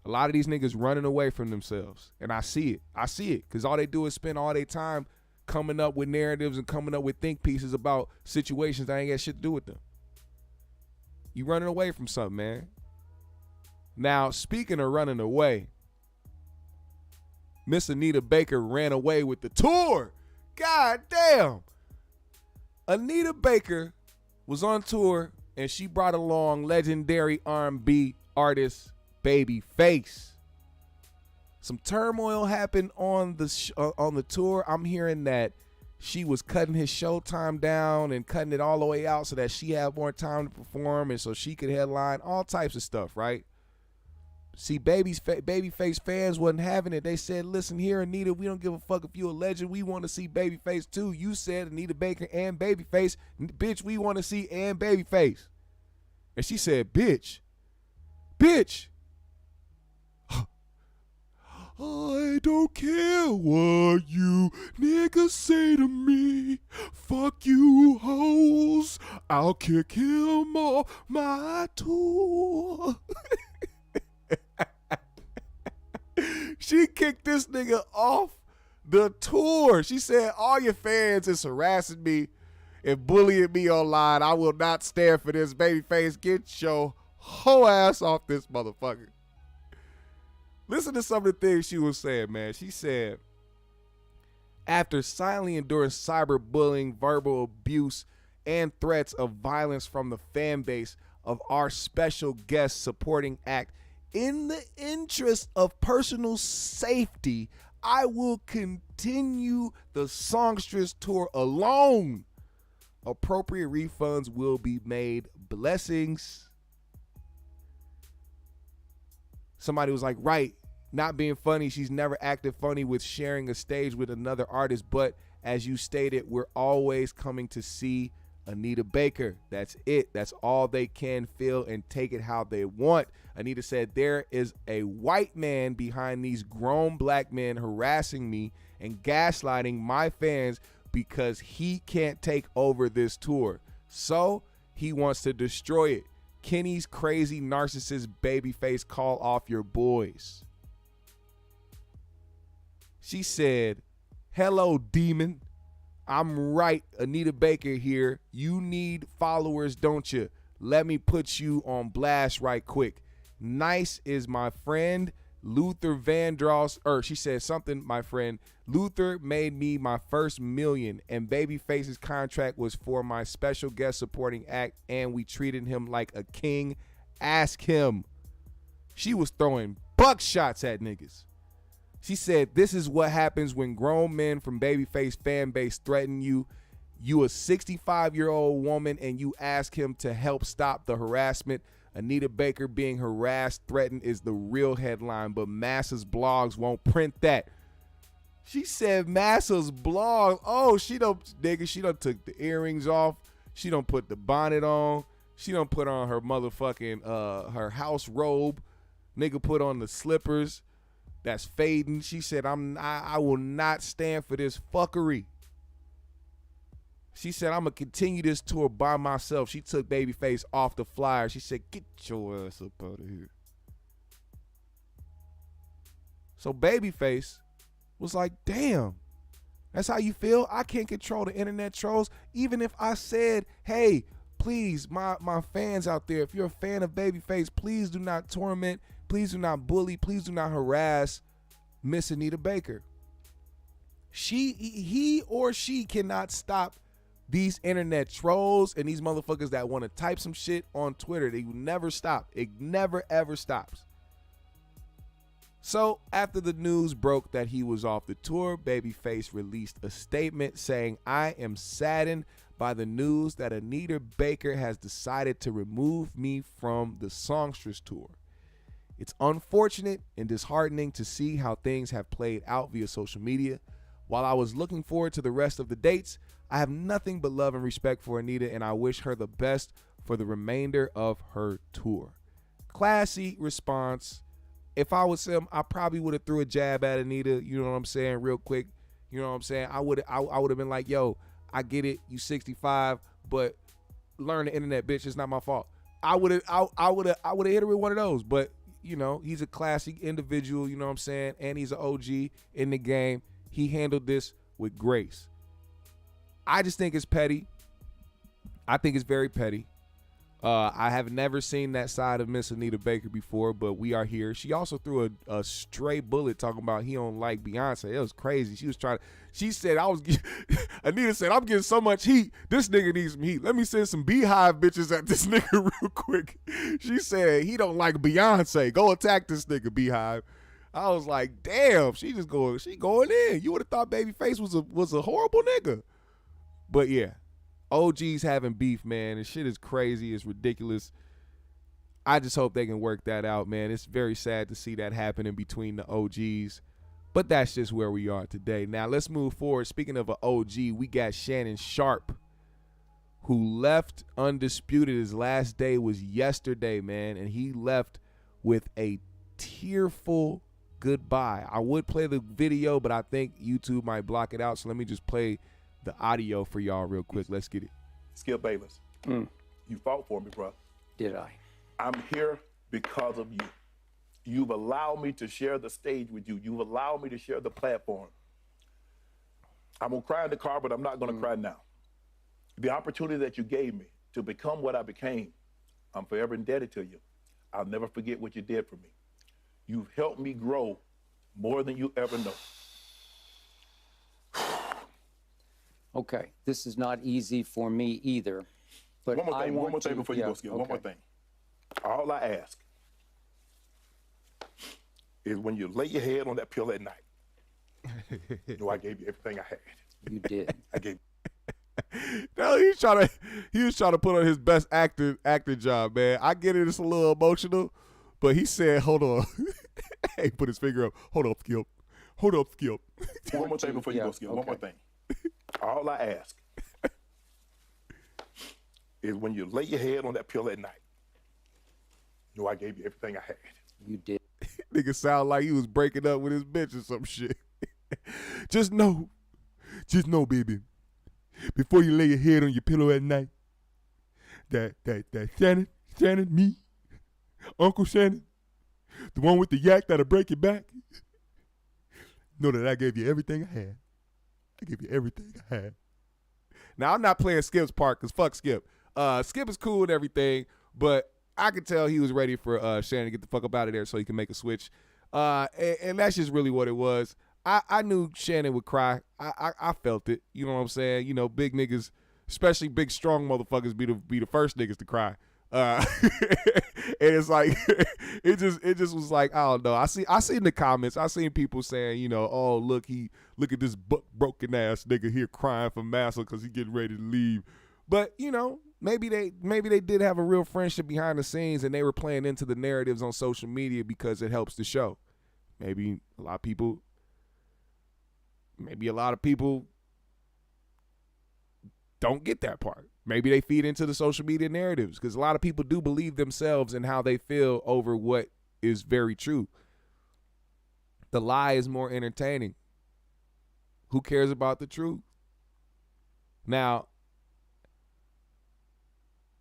A lot of these niggas running away from themselves. And I see it. Because all they do is spend all their time coming up with narratives and coming up with think pieces about situations that ain't got shit to do with them. You running away from something, man. Now, speaking of running away, Miss Anita Baker ran away with the tour. God damn. Anita Baker was on tour and she brought along legendary R&B artist Babyface. Some turmoil happened on the tour. I'm hearing that she was cutting his showtime down and cutting it all the way out so that she had more time to perform and so she could headline, all types of stuff, right? See, Babyface fans wasn't having it. They said, listen here, Anita, we don't give a fuck if you a legend. We want to see Babyface too. You said Anita Baker and Babyface. Bitch, we want to see and Babyface. And she said, bitch. I don't care what you niggas say to me. Fuck you hoes. I'll kick him off my tour. She kicked this nigga off the tour. She said, all your fans is harassing me and bullying me online. I will not stand for this. Babyface, get your whole ass off this motherfucker. Listen to some of the things she was saying, man. She said, After silently enduring cyberbullying, verbal abuse, and threats of violence from the fan base of our special guest supporting act, in the interest of personal safety, I will continue the songstress tour alone. Appropriate refunds will be made. Blessings. Somebody was like, right, not being funny. She's never acted funny with sharing a stage with another artist. But as you stated, we're always coming to see Anita Baker. That's it. That's all they can feel and take it how they want. Anita said, there is a white man behind these grown black men harassing me and gaslighting my fans because he can't take over this tour. So he wants to destroy it. Kenny's crazy narcissist babyface, call off your boys. She said, hello, demon. I'm right, Anita Baker here. You need followers, don't you? Let me put you on blast right quick. Nice is my friend Luther Vandross. She said something, my friend. Luther made me my first million, and Babyface's contract was for my special guest supporting act, and we treated him like a king. Ask him. She was throwing buckshots at niggas. She said, this is what happens when grown men from Babyface fan base threaten you. You a 65-year-old woman and you ask him to help stop the harassment. Anita Baker being harassed, threatened is the real headline, but Massa's blogs won't print that. She said Massa's blog. Oh, she done took the earrings off. She done put the bonnet on. She done put on her motherfucking her house robe. Nigga put on the slippers. That's fading. She said, I will not stand for this fuckery. She said, I'm going to continue this tour by myself. She took Babyface off the flyer. She said, get your ass up out of here. So Babyface was like, damn, that's how you feel? I can't control the internet trolls. Even if I said, hey, please, my fans out there, if you're a fan of Babyface, please do not torment. Please do not bully. Please do not harass Miss Anita Baker. He or she cannot stop these internet trolls and these motherfuckers that want to type some shit on Twitter. They will never stop. It never, ever stops. So after the news broke that he was off the tour, Babyface released a statement saying, I am saddened by the news that Anita Baker has decided to remove me from the Songstress tour. It's unfortunate and disheartening to see how things have played out via social media. While I was looking forward to the rest of the dates, I have nothing but love and respect for Anita, and I wish her the best for the remainder of her tour. Classy response. If I was him, I probably would have threw a jab at Anita, you know what I'm saying, real quick. You know what I'm saying? I would have been like, yo, I get it, you 65, but learn the internet, bitch. It's not my fault. I would have hit her with one of those, but you know, he's a classy individual, you know what I'm saying? And he's an OG in the game. He handled this with grace. I just think it's petty. I think it's very petty. I have never seen that side of Miss Anita Baker before, but we are here. She also threw a stray bullet talking about he don't like Beyonce. It was crazy. She said, Anita said, I'm getting so much heat. This nigga needs some heat. Let me send some beehive bitches at this nigga real quick. She said, he don't like Beyonce. Go attack this nigga, beehive. I was like, damn, she going in. You would have thought Babyface was a horrible nigga. But yeah. OG's having beef, man. This shit is crazy. It's ridiculous. I just hope they can work that out, man. It's very sad to see that happening between the OGs. But that's just where we are today. Now, let's move forward. Speaking of an OG, we got Shannon Sharpe, who left Undisputed. His last day was yesterday, man. And he left with a tearful goodbye. I would play the video, but I think YouTube might block it out. So let me just play the audio for y'all real quick. Let's get it. Skip Bayless, you fought for me, bro. Did I? I'm here because of you. You've allowed me to share the stage with you. You've allowed me to share the platform. I'm gonna cry in the car, but I'm not gonna cry now. The opportunity that you gave me to become what I became, I'm forever indebted to you. I'll never forget what you did for me. You've helped me grow more than you ever know. Okay, this is not easy for me either. But one more thing, one more thing before you go, Skip. Okay. One more thing. All I ask is when you lay your head on that pillow at night, you know I gave you everything I had. You did. I gave. No, he was trying to put on his best acting job, man. I get it, it's a little emotional, but he said, "Hold on." He put his finger up. Hold up, Skip. Hold up, Skip. One more thing before you go, Skip. One more thing. All I ask is when you lay your head on that pillow at night, you know I gave you everything I had. You did. Nigga sound like he was breaking up with his bitch or some shit. Just know, baby, before you lay your head on your pillow at night, that Shannon, me, Uncle Shannon, the one with the yak that'll break your back, know that I gave you everything I had. I gave you everything I had. Now, I'm not playing Skip's part because fuck Skip. Skip is cool and everything, but I could tell he was ready for Shannon to get the fuck up out of there so he can make a switch. And that's just really what it was. I knew Shannon would cry. I felt it. You know what I'm saying? You know, big niggas, especially big strong motherfuckers, be the first niggas to cry. And it's like it just was like, I don't know. I seen the comments. I seen people saying, you know, oh look at this broken ass nigga here crying for Massa because he getting ready to leave. But you know, maybe they did have a real friendship behind the scenes and they were playing into the narratives on social media because it helps the show. Maybe a lot of people don't get that part. Maybe they feed into the social media narratives because a lot of people do believe themselves and how they feel over what is very true. The lie is more entertaining. Who cares about the truth? Now,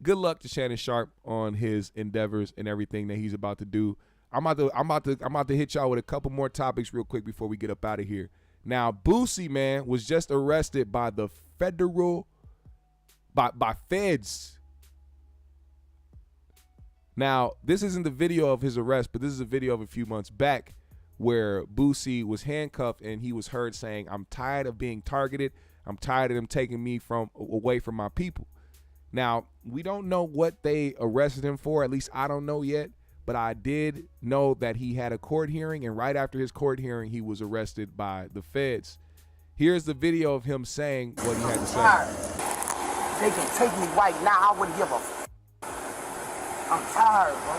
good luck to Shannon Sharpe on his endeavors and everything that he's about to do. I'm about to hit y'all with a couple more topics real quick before we get up out of here. Now, Boosie, man, was just arrested by the by feds. Now, this isn't the video of his arrest, but this is a video of a few months back where Boosie was handcuffed and he was heard saying, "I'm tired of being targeted. I'm tired of them taking me away from my people." Now, we don't know what they arrested him for. At least I don't know yet. But I did know that he had a court hearing, and right after his court hearing, he was arrested by the feds. Here's the video of him saying what he had to say. They can take me right now. I wouldn't give a I'm tired, bro.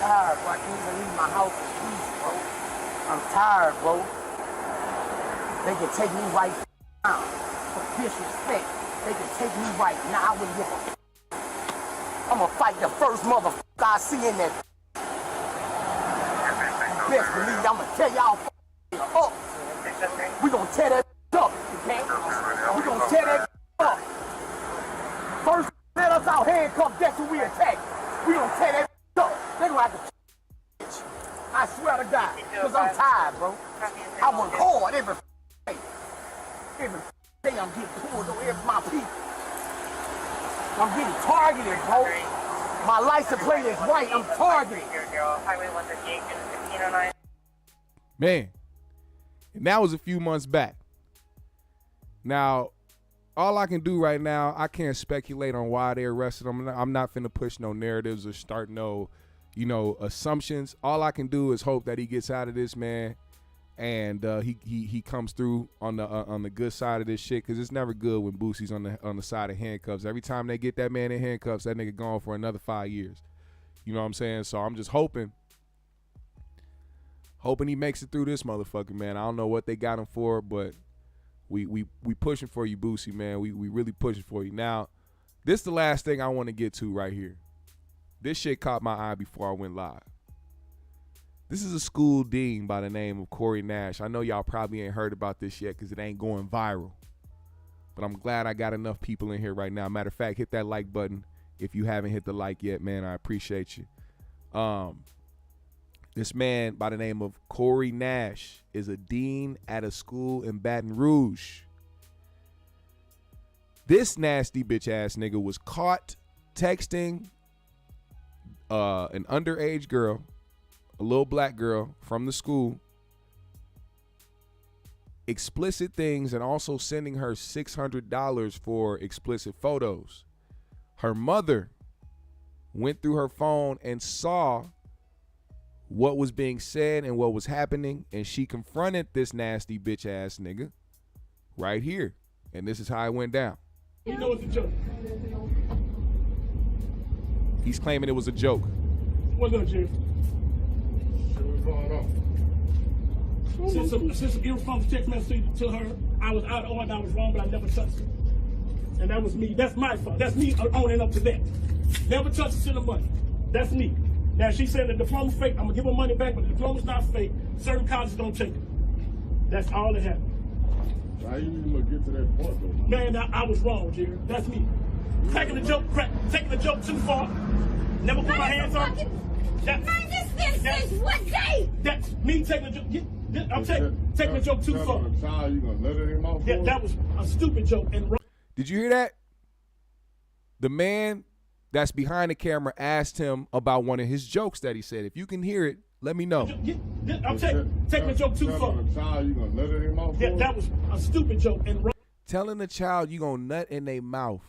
Tired, bro. I can't even leave my house in peace, bro. I'm tired, bro. They can take me right now. For disrespect. They can take me right now. I wouldn't give a I'm gonna fight the first motherfucker I see in that. You best believe I'm gonna tear y'all up. We gonna tear that up, okay? We gonna tear that up. First, let us out handcuffed, that's who we attack. We gonna tear that up. They gonna have to I swear to God, because I'm tired, bro. I work hard every day. Every day I'm getting pulled over every my people. I'm getting targeted, bro. My license plate is white. I'm targeted. Man, and that was a few months back. Now, all I can do right now, I can't speculate on why they arrested him. I'm not finna push no narratives or start no, assumptions. All I can do is hope that he gets out of this, man, and he comes through on the good side of this shit, because it's never good when Boosie's on the side of handcuffs. Every time they get that man in handcuffs, that nigga gone for another 5 years. You know what I'm saying? So I'm just hoping he makes it through this motherfucker, man. I don't know what they got him for, but we pushing for you, Boosie, man. We really pushing for you. Now, this is the last thing I want to get to right here. This shit caught my eye before I went live. This is a school dean by the name of Corey Nash. I know y'all probably ain't heard about this yet because it ain't going viral. But I'm glad I got enough people in here right now. Matter of fact, hit that like button if you haven't hit the like yet, man. I appreciate you. This man by the name of Corey Nash is a dean at a school in Baton Rouge. This nasty bitch ass nigga was caught texting an underage girl, a little black girl from the school, explicit things and also sending her $600 for explicit photos. Her mother went through her phone and saw what was being said and what was happening, and she confronted this nasty bitch ass nigga right here. And this is how it went down. You know it's a joke. He's claiming it was a joke. What's up, Chief? What's going on? Since some irresponsible text message to her, I was out of order, I was wrong, but I never touched her. And that was me. That's my fault. That's me owning up to that. Never touched her, send her money. That's me. Now, she said the diploma's fake. I'm going to give her money back, but the diploma's not fake. Certain colleges don't take it. That's all that happened. Why you even get to that point, though? Man, I was wrong, Jerry. That's me. Taking the joke too far. Never put my hands on it. That's what day? That's me taking the joke. I'm taking the joke too far. Child, you gonna let him off? Yeah, that was a stupid joke. And did you hear that? The man that's behind the camera asked him about one of his jokes that he said. If you can hear it, let me know. I'm taking the joke too far. Child, you gonna let him off? Yeah, that was a stupid joke. And telling the child you gonna nut in their mouth.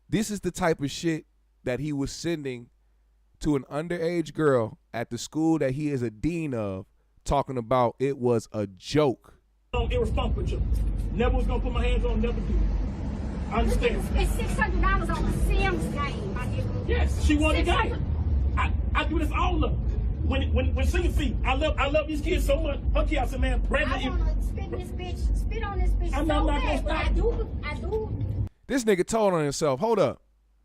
This is the type of shit that he was sending to an underage girl at the school that he is a dean of, talking about it was a joke. Irresponsible joke. Never was gonna put my hands on, never do. I understand. It's $600 on a Sims game, my nigga. Yes, she won the game. I do this all up. When singing feet, I love these kids so much. Okay, I said, man, Brandon. I wanna spit on this bitch I'm so not bad, but I do. This nigga told on himself. Hold up.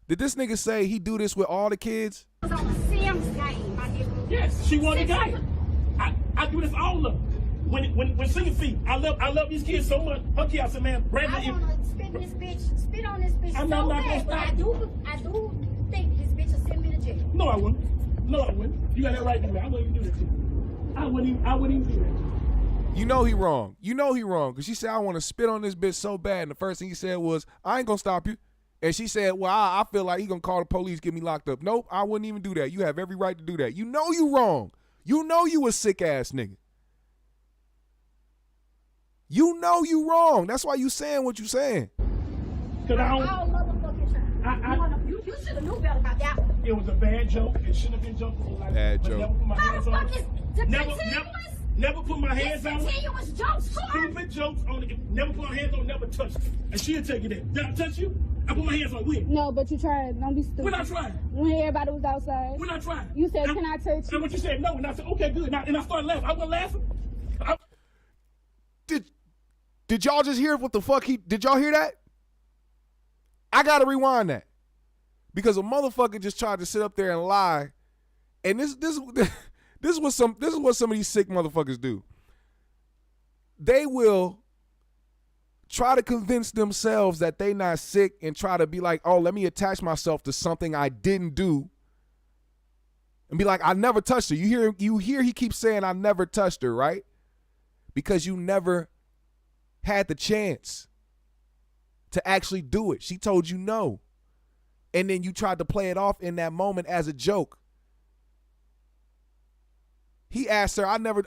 Did this nigga say he do this with all the kids? It's on a Sims game, my nigga. Yes, she won the game. I do this all up. When singing feet, I love these kids so much. Okay, I said, man, Brandon. I wanna spit on this bitch I'm so not bad, but I do think this bitch will send me to jail. No, I wouldn't. You got that right to me. I wouldn't even do that to you. I wouldn't even do that. You know he wrong. Because she said, I want to spit on this bitch so bad. And the first thing he said was, I ain't going to stop you. And she said, well, I feel like he going to call the police, get me locked up. Nope, I wouldn't even do that. You have every right to do that. You know you wrong. You know you a sick-ass nigga. You know you wrong. That's why you saying what you saying. Because I don't... All motherfucking time. You should have knew better about that one. It was a bad joke. It shouldn't have been joking. Like, bad joke. Never put my How hands the on fuck it. is Never put my hands on it. Continuous jokes, Stupid jokes on it. Never put my hands on it, never touched it. And she'll take it there. Did I touch you? I put my hands on it. No, but you tried. Don't be stupid. When I tried? When everybody was outside. When I tried? You said, can I touch you? And when you said no, and I said, okay, good. And I started laughing. I wasn't laughing. Did y'all just hear what the fuck did y'all hear that? I gotta rewind that. Because a motherfucker just tried to sit up there and lie. And this is what some of these sick motherfuckers do. They will try to convince themselves that they not sick and try to be like, oh, let me attach myself to something I didn't do. And be like, I never touched her. You hear he keeps saying I never touched her, right? Because you never had the chance to actually do it. She told you no. And then you tried to play it off in that moment as a joke. He asked her, I never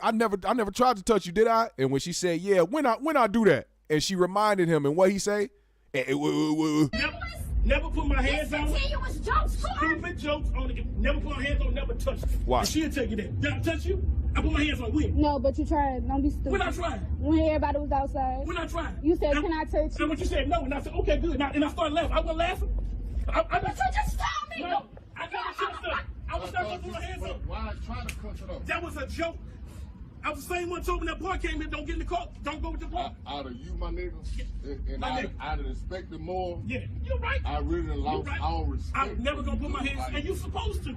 tried to touch you, did I? And when she said, yeah, when I do that? And she reminded him, and what he say? Never put my hands on it. Continuous jokes, Stupid jokes on it. Never put my hands on it, never touched it. Why? And she'll take it there. Did I touch you? I put my hands on it. No, but you tried. Don't be stupid. When I tried? When everybody was outside. When I tried? You said, can I touch you? And when you said no, and I said, okay, good. And I started laughing. I wasn't laughing. But you just told me. No, I never touched her. I was not going to put my hands on. Why trying to cut it off? That was a joke. I was the same one told me that boy came here, don't get in the car, don't go with the boy. Out of you, my nigga, and My I'd nigga. have expected more. Yeah, you're right. I really lost right. all respect. I'm never going to put my hands, and you supposed to.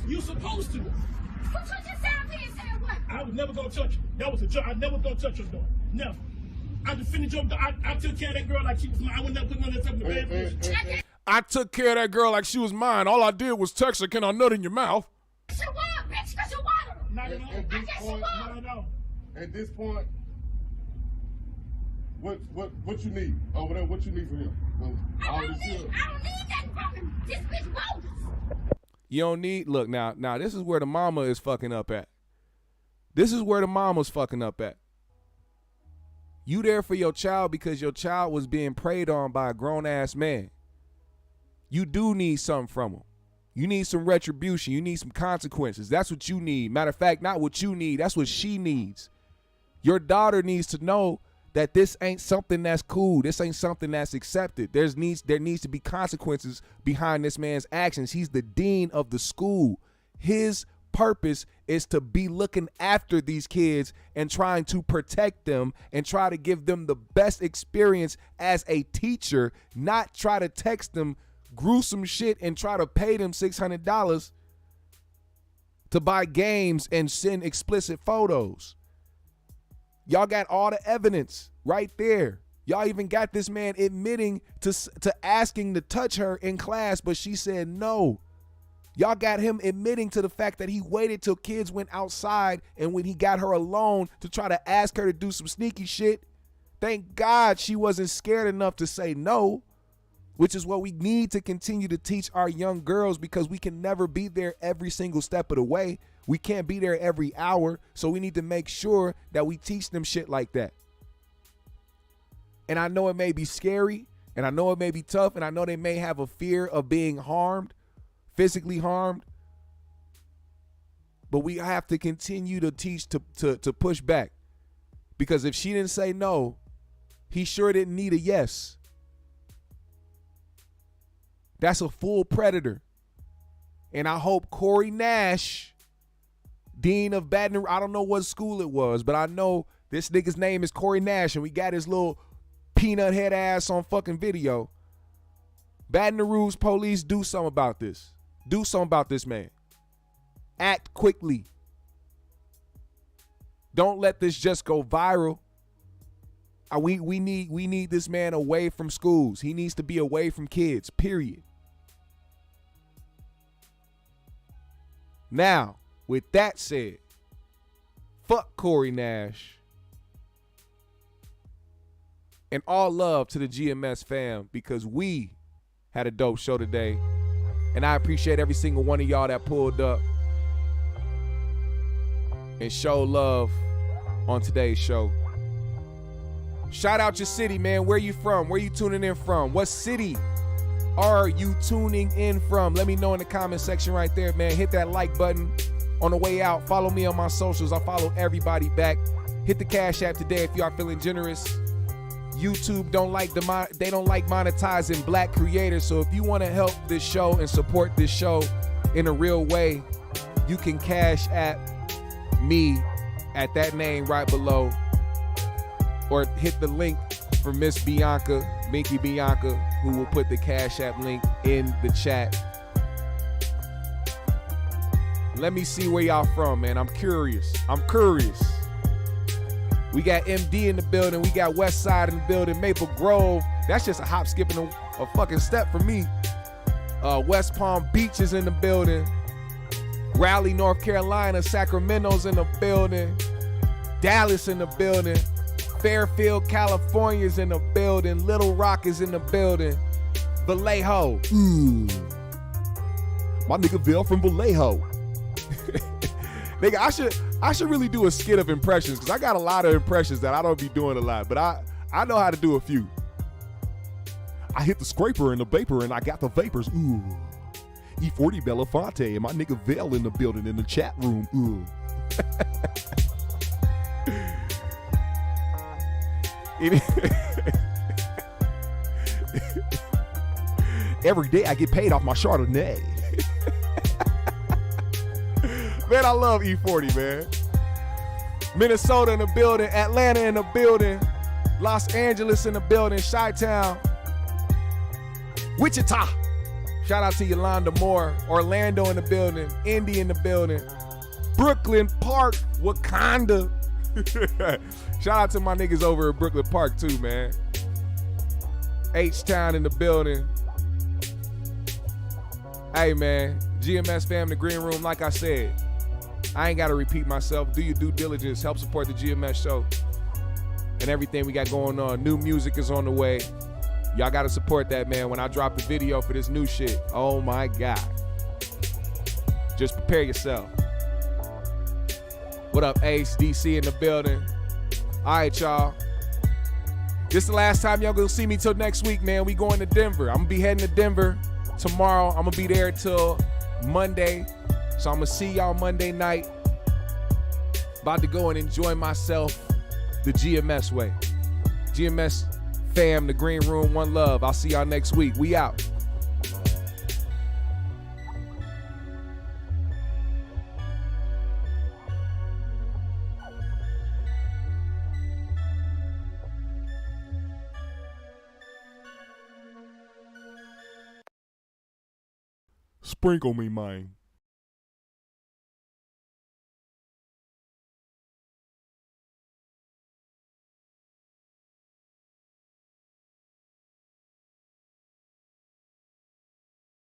You supposed to. But you just sat up here and said what? I was never going to touch her. That was a joke. I never going to touch her door. Never. I just finished your I took care of that girl like she was mine. I would never put none of that stuff in the bed. I took care of that girl like she was mine. All I did was text her, can I nut in your mouth? Yes, you were, bitch, because you wanted her. Not at all. At this Yes, you point, were. Not at all. At this point, what you need over there? What you need from him? I don't need that from him. This bitch bogus. You don't need, look, now this is where the mama is fucking up at. This is where the mama's fucking up at. You there for your child because your child was being preyed on by a grown-ass man. You do need something from him. You need some retribution. You need some consequences. That's what you need. Matter of fact, not what you need. That's what she needs. Your daughter needs to know that this ain't something that's cool. This ain't something that's accepted. There needs to be consequences behind this man's actions. He's the dean of the school. His purpose is to be looking after these kids and trying to protect them and try to give them the best experience as a teacher, not try to text them gruesome shit and try to pay them $600 to buy games and send explicit photos. Y'all got all the evidence right there. Y'all even got this man admitting to asking to touch her in class, but she said no. Y'all got him admitting to the fact that he waited till kids went outside and when he got her alone to try to ask her to do some sneaky shit. Thank God she wasn't scared enough to say no, which is what we need to continue to teach our young girls, because we can never be there every single step of the way. We can't be there every hour, so we need to make sure that we teach them shit like that. And I know it may be scary, and I know it may be tough, and I know they may have a fear of being harmed, physically harmed, but we have to continue to teach to push back, because if she didn't say no, he sure didn't need a yes. That's a full predator. And I hope Corey Nash, dean of Baton Rouge, I don't know what school it was, but I know this nigga's name is Corey Nash, and we got his little peanut head ass on fucking video. Baton Rouge police, do something about this. Do something about this man. Act quickly. Don't let this just go viral. We need this man away from schools. He needs to be away from kids, period. Now, with that said, fuck Corey Nash. And all love to the GMS fam, because we had a dope show today. And I appreciate every single one of y'all that pulled up and showed love on today's show. Shout out your city, man. Where you from? Where you tuning in from? What city are you tuning in from? Let me know in the comment section right there, man. Hit that like button on the way out. Follow me on my socials. I follow everybody back. Hit the Cash App today if you are feeling generous. YouTube don't like monetizing black creators. So if you want to help this show and support this show in a real way, you can Cash App me at that name right below, or hit the link for Miss Bianca, Minky Bianca, who will put the Cash App link in the chat. Let me see where y'all from, man. I'm curious. We got MD in the building. We got West Side in the building. Maple Grove. That's just a hop, skip, and a fucking step for me. West Palm Beach is in the building. Raleigh, North Carolina. Sacramento's in the building. Dallas in the building. Fairfield, California's in the building. Little Rock is in the building. Vallejo. My nigga Bill from Vallejo. Nigga, I should really do a skit of impressions, because I got a lot of impressions that I don't be doing a lot, but I know how to do a few. I hit the scraper and the vapor and I got the vapors. Ooh. E40 Belafonte and my nigga Vale in the building in the chat room. Ooh. Every day I get paid off my Chardonnay. Man, I love E40, man. Minnesota in the building, Atlanta in the building, Los Angeles in the building, Chi-Town, Wichita. Shout out to Yolanda Moore. Orlando in the building, Indy in the building, Brooklyn Park, Wakanda. Shout out to my niggas over at Brooklyn Park too, man. H-Town in the building. Hey, man, GMS fam, the green room, like I said, I ain't got to repeat myself. Do your due diligence. Help support the GMS show and everything we got going on. New music is on the way. Y'all got to support that, man. When I drop the video for this new shit, oh, my God. Just prepare yourself. What up, Ace? DC in the building. All right, y'all. This is the last time y'all gonna see me till next week, man. We going to Denver. I'm gonna be heading to Denver tomorrow. I'm gonna be there till Monday. So I'm gonna see y'all Monday night. About to go and enjoy myself the GMS way. GMS fam, the green room, one love. I'll see y'all next week. We out. Sprinkle me, mine.